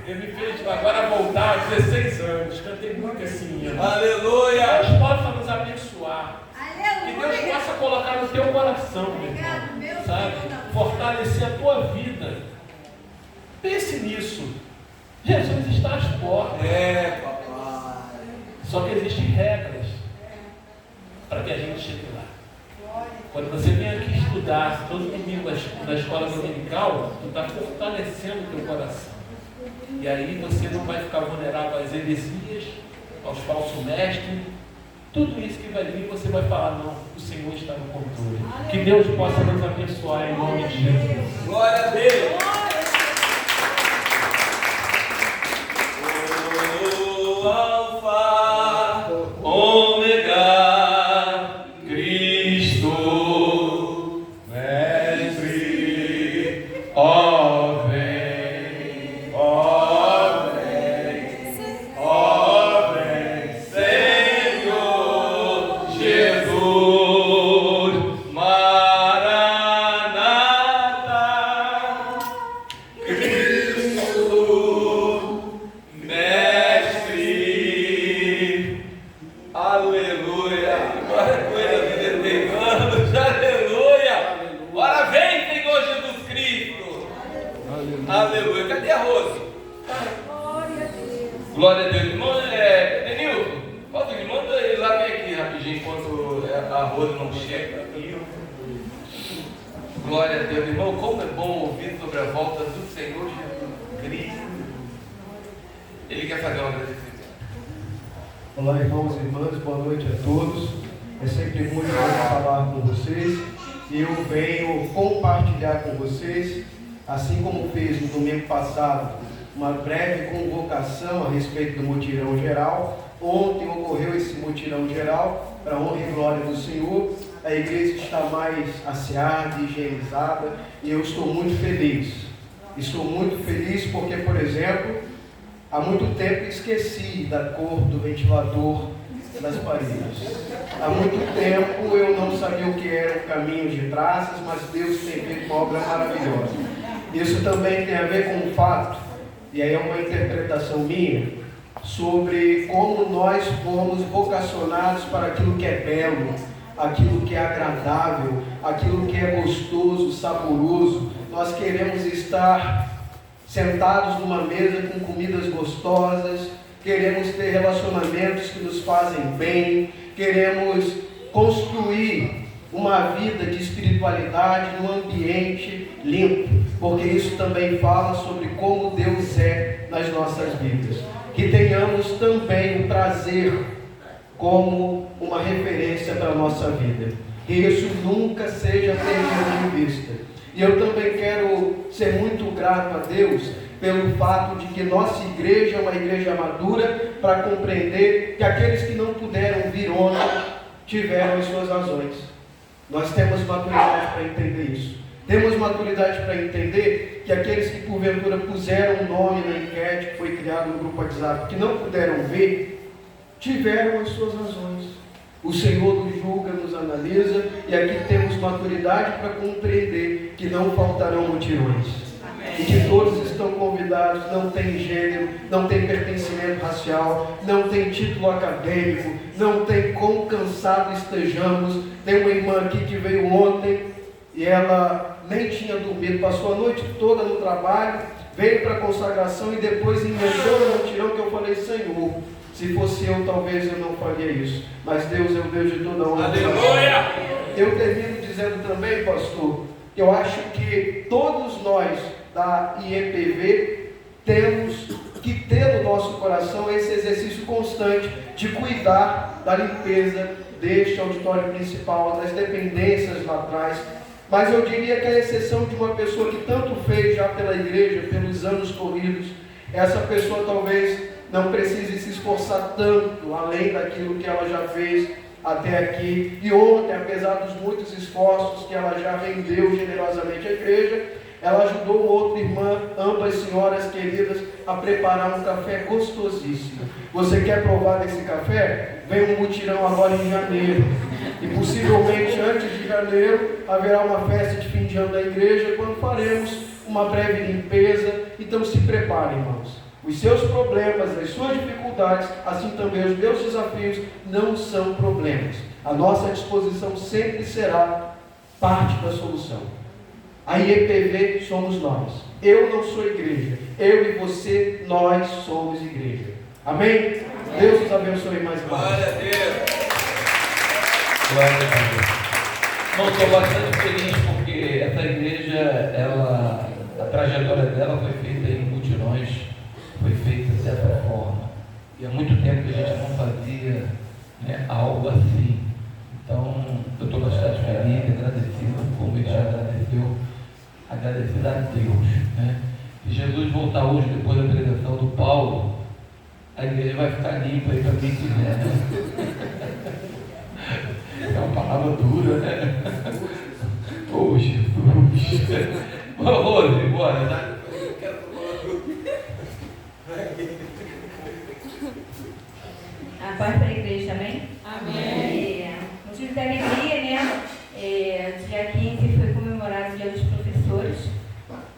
Ele me fez agora voltar aos 16 anos, cantei muito assim. Aleluia! Deus possa nos abençoar. Que Deus Aleluia. possa colocar no teu coração, meu irmão, sabe? Fortalecer a tua vida. Pense nisso. Jesus está às portas. Papai. Só que existem regras para que a gente chegue lá. Quando você vem aqui estudar todo domingo na escola dominical, tu está fortalecendo o teu coração. E aí você não vai ficar vulnerável às heresias, aos falsos mestres. Tudo isso que vai vir, você vai falar, não, o Senhor está no controle. Que Deus possa nos abençoar em nome de Jesus. Glória a Deus. Alfa, Ômega, Cristo, Mestre, ó vem, Senhor Jesus, Maranata, Cristo, aleluia, agora coisa vida tem anos, aleluia, agora vem, Senhor Jesus Cristo, aleluia. Cadê a Rose? Glória a Deus, irmão, Denilson, manda ele lá, vem aqui rapidinho, enquanto a Rose não chega. Glória a Deus, irmão, como é bom ouvir sobre a volta do Senhor Jesus Cristo. Ele quer fazer uma agradecimento. Olá, irmãos e irmãs, boa noite a todos. É sempre muito bom falar com vocês. Eu venho compartilhar com vocês assim como fez no domingo passado uma breve convocação a respeito do mutirão geral. Ontem ocorreu esse mutirão geral, para a honra e glória do Senhor. A igreja está mais asseada, higienizada, e eu estou muito feliz. Estou muito feliz porque, por exemplo, há muito tempo esqueci da cor do ventilador das paredes. Há muito tempo eu não sabia o que era o caminho de traças, mas Deus tem feito uma obra maravilhosa. Isso também tem a ver com o fato, e aí é uma interpretação minha, sobre como nós fomos vocacionados para aquilo que é belo, aquilo que é agradável, aquilo que é gostoso, saboroso. Nós queremos estar sentados numa mesa com comidas gostosas, queremos ter relacionamentos que nos fazem bem, queremos construir uma vida de espiritualidade num ambiente limpo, porque isso também fala sobre como Deus é nas nossas vidas. Que tenhamos também o prazer como uma referência para a nossa vida. Que isso nunca seja perdido de vista. E eu também quero ser muito grato a Deus pelo fato de que nossa igreja é uma igreja madura para compreender que aqueles que não puderam vir ontem tiveram as suas razões. Nós temos maturidade para entender isso. Temos maturidade para entender que aqueles que porventura puseram um nome na enquete que foi criado no grupo WhatsApp, que não puderam ver, tiveram as suas razões. O Senhor nos julga, nos analisa, e aqui temos maturidade para compreender que não faltarão mutirões. E que todos estão convidados, não tem gênero, não tem pertencimento racial, não tem título acadêmico, não tem quão cansado estejamos. Tem uma irmã aqui que veio ontem e ela nem tinha dormido, passou a noite toda no trabalho, veio para a consagração e depois emendou no mutirão, que eu falei: Senhor, se fosse eu, talvez eu não faria isso, mas Deus é o Deus de toda honra. Aleluia! Eu termino dizendo também, pastor, que eu acho que todos nós da IEPV temos que ter no nosso coração esse exercício constante de cuidar da limpeza deste auditório principal, das dependências lá atrás. Mas eu diria que a exceção de uma pessoa que tanto fez já pela igreja, pelos anos corridos, essa pessoa talvez não precise se esforçar tanto além daquilo que ela já fez até aqui. E ontem, apesar dos muitos esforços que ela já rendeu generosamente à igreja, ela ajudou uma outra irmã, ambas senhoras queridas, a preparar um café gostosíssimo. Você quer provar desse café? Vem um mutirão agora em janeiro. E possivelmente antes de janeiro haverá uma festa de fim de ano da igreja, quando faremos uma breve limpeza. Então se preparem, irmãos. Os seus problemas, as suas dificuldades, assim também os meus desafios, não são problemas. A nossa disposição sempre será parte da solução. A IEPV somos nós. Eu não sou igreja. Eu e você, nós somos igreja. Amém? Amém. Deus nos abençoe mais uma vez. Glória a Deus. Glória a Deus. Não, estou bastante feliz porque essa igreja, a trajetória dela foi feita em mutirões, foi feita dessa forma. E há muito tempo que a gente não fazia, né, algo assim. Então, eu estou bastante feliz, agradecido, como ele já agradeceu, agradecido a Deus, né? Se Jesus voltar hoje, depois da pregação do Paulo, a igreja vai ficar limpa aí para quem quiser, né? É uma palavra dura, né? Oh, Jesus! Ô, Rose, bora, tá? A paz para a igreja também? Amém. Motivo da alegria, né? Dia 15 foi comemorado o Dia dos Professores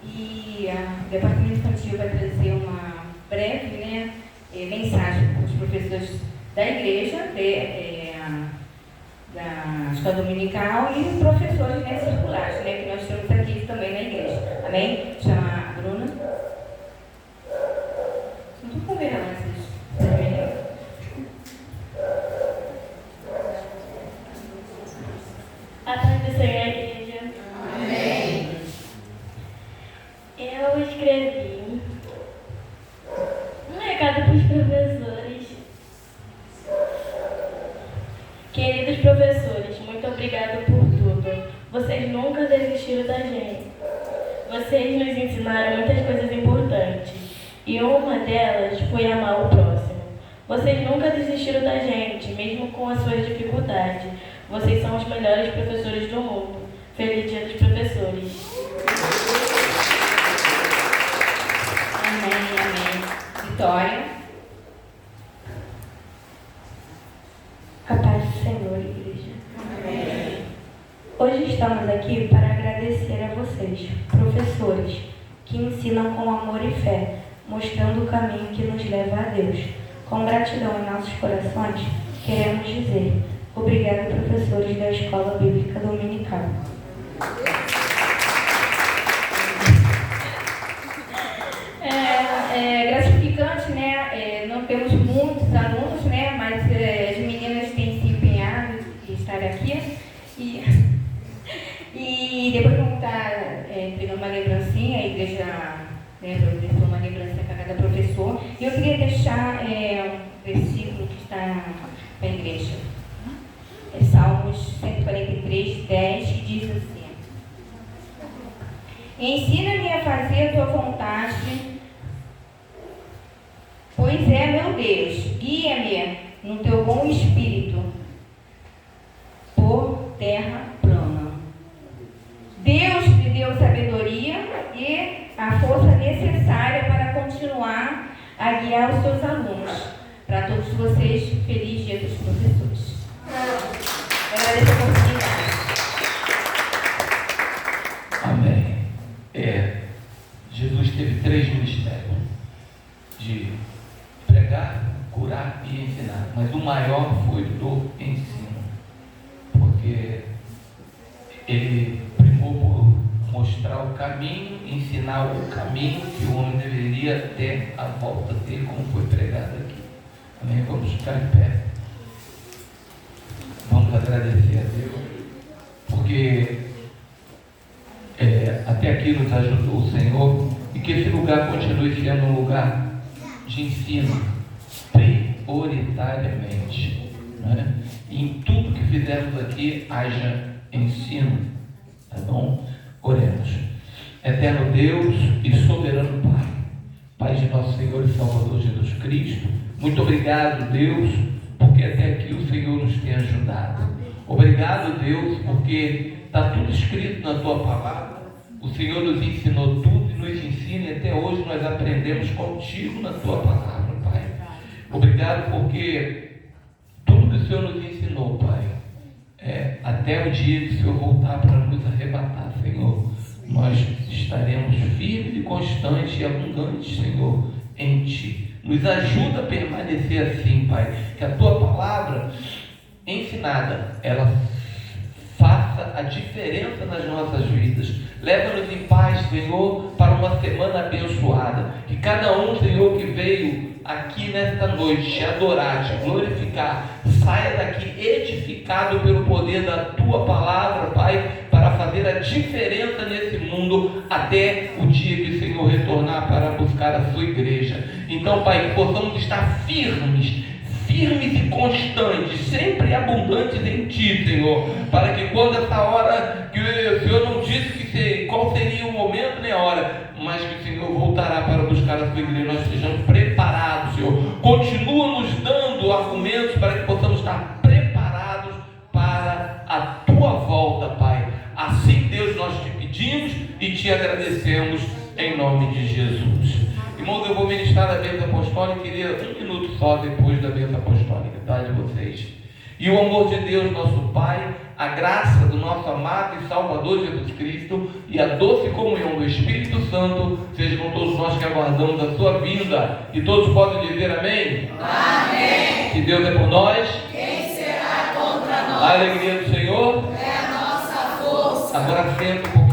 e o Departamento Infantil vai trazer uma breve, né, mensagem para os professores da igreja, da escola dominical e os professores, né, circulares, né, que nós temos aqui também na igreja. Amém? Chama a Bruna. Não estou com verão, vocês terminam. A paz do Senhor, igreja. Amém. Eu escrevi um recado para os professores. Queridos professores, muito obrigado por tudo. Vocês nunca desistiram da gente. Vocês nos ensinaram muitas coisas importantes e uma delas foi amar o próximo. Vocês nunca desistiram da gente, mesmo com as suas dificuldades. Vocês são os melhores professores do mundo. Feliz Dia dos Professores. Amém, amém. Vitória. A paz do Senhor, igreja. Amém. Hoje estamos aqui para agradecer a vocês, professores, que ensinam com amor e fé, mostrando o caminho que nos leva a Deus. Com gratidão em nossos corações, queremos dizer: obrigado, professores da Escola Bíblica Dominical. É gratificante, né? Não temos muitos alunos, né? Mas as meninas têm se empenhado em estar aqui. E depois vamos estar entregando uma lembrancinha, a igreja, né, deixou uma lembrancinha para cada professor. E eu queria deixar um versículo que está na igreja. É Salmos 143, 10, que diz assim: ensina-me a fazer a tua vontade, pois é meu Deus, guia-me no teu bom espírito, por terra plana. Deus me deu sabedoria e a força necessária para continuar a guiar os seus alunos. Para todos vocês, feliz Dia dos Professores. Agradeço a oportunidade. Amém. Jesus teve 3 ministérios: de pregar, curar e ensinar. Mas o maior foi do ensino, porque ele primou por mostrar o caminho, ensinar o caminho que o homem deveria ter à volta dele, como foi pregado aqui. Amém? Vamos ficar de pé. Vamos agradecer a Deus, porque até aqui nos ajudou o Senhor, e que esse lugar continue sendo um lugar de ensino, prioritariamente, né? E em tudo que fizermos aqui haja ensino, tá bom? Oremos. Eterno Deus e soberano Pai, Pai de nosso Senhor e Salvador Jesus Cristo, muito obrigado, Deus, porque até aqui o Senhor nos tem ajudado. Obrigado, Deus, porque está tudo escrito na Tua Palavra. O Senhor nos ensinou tudo e nos ensina, e até hoje nós aprendemos contigo na Tua Palavra, Pai. Obrigado porque tudo que o Senhor nos ensinou, Pai, até o dia que o Senhor voltar para nos arrebatar, Senhor, nós estaremos firmes e constantes e abundantes, Senhor, em Ti. Nos ajuda a permanecer assim, Pai, que a Tua Palavra ensinada, ela faça a diferença nas nossas vidas. Leva-nos em paz, Senhor, para uma semana abençoada. Que cada um, Senhor, que veio aqui nesta noite te adorar, te glorificar, saia daqui edificado pelo poder da Tua Palavra, Pai, para fazer a diferença nesse mundo até o dia que o Senhor retornar para buscar a Sua igreja. Então, Pai, que possamos estar firmes e constantes, sempre abundantes em Ti, Senhor, para que quando essa hora, que o Senhor não disse qual seria o momento nem a hora, mas que o Senhor voltará para buscar a Sua igreja, nós estejamos preparados, Senhor. Continua nos dando argumentos para que possamos estar preparados para a Tua volta, Pai. Assim, Deus, nós te pedimos e te agradecemos em nome de Jesus. Irmãos, eu vou ministrar a bênção apostólica, queria 1 minuto só depois da bênção apostólica, tá, de vocês. E o amor de Deus, nosso Pai, a graça do nosso amado e Salvador Jesus Cristo e a doce comunhão do Espírito Santo seja com todos nós que aguardamos a Sua vinda. E todos podem dizer amém? Amém. Se Deus é por nós, Quem será contra nós? a alegria do Senhor É a nossa força. agora senta um pouco.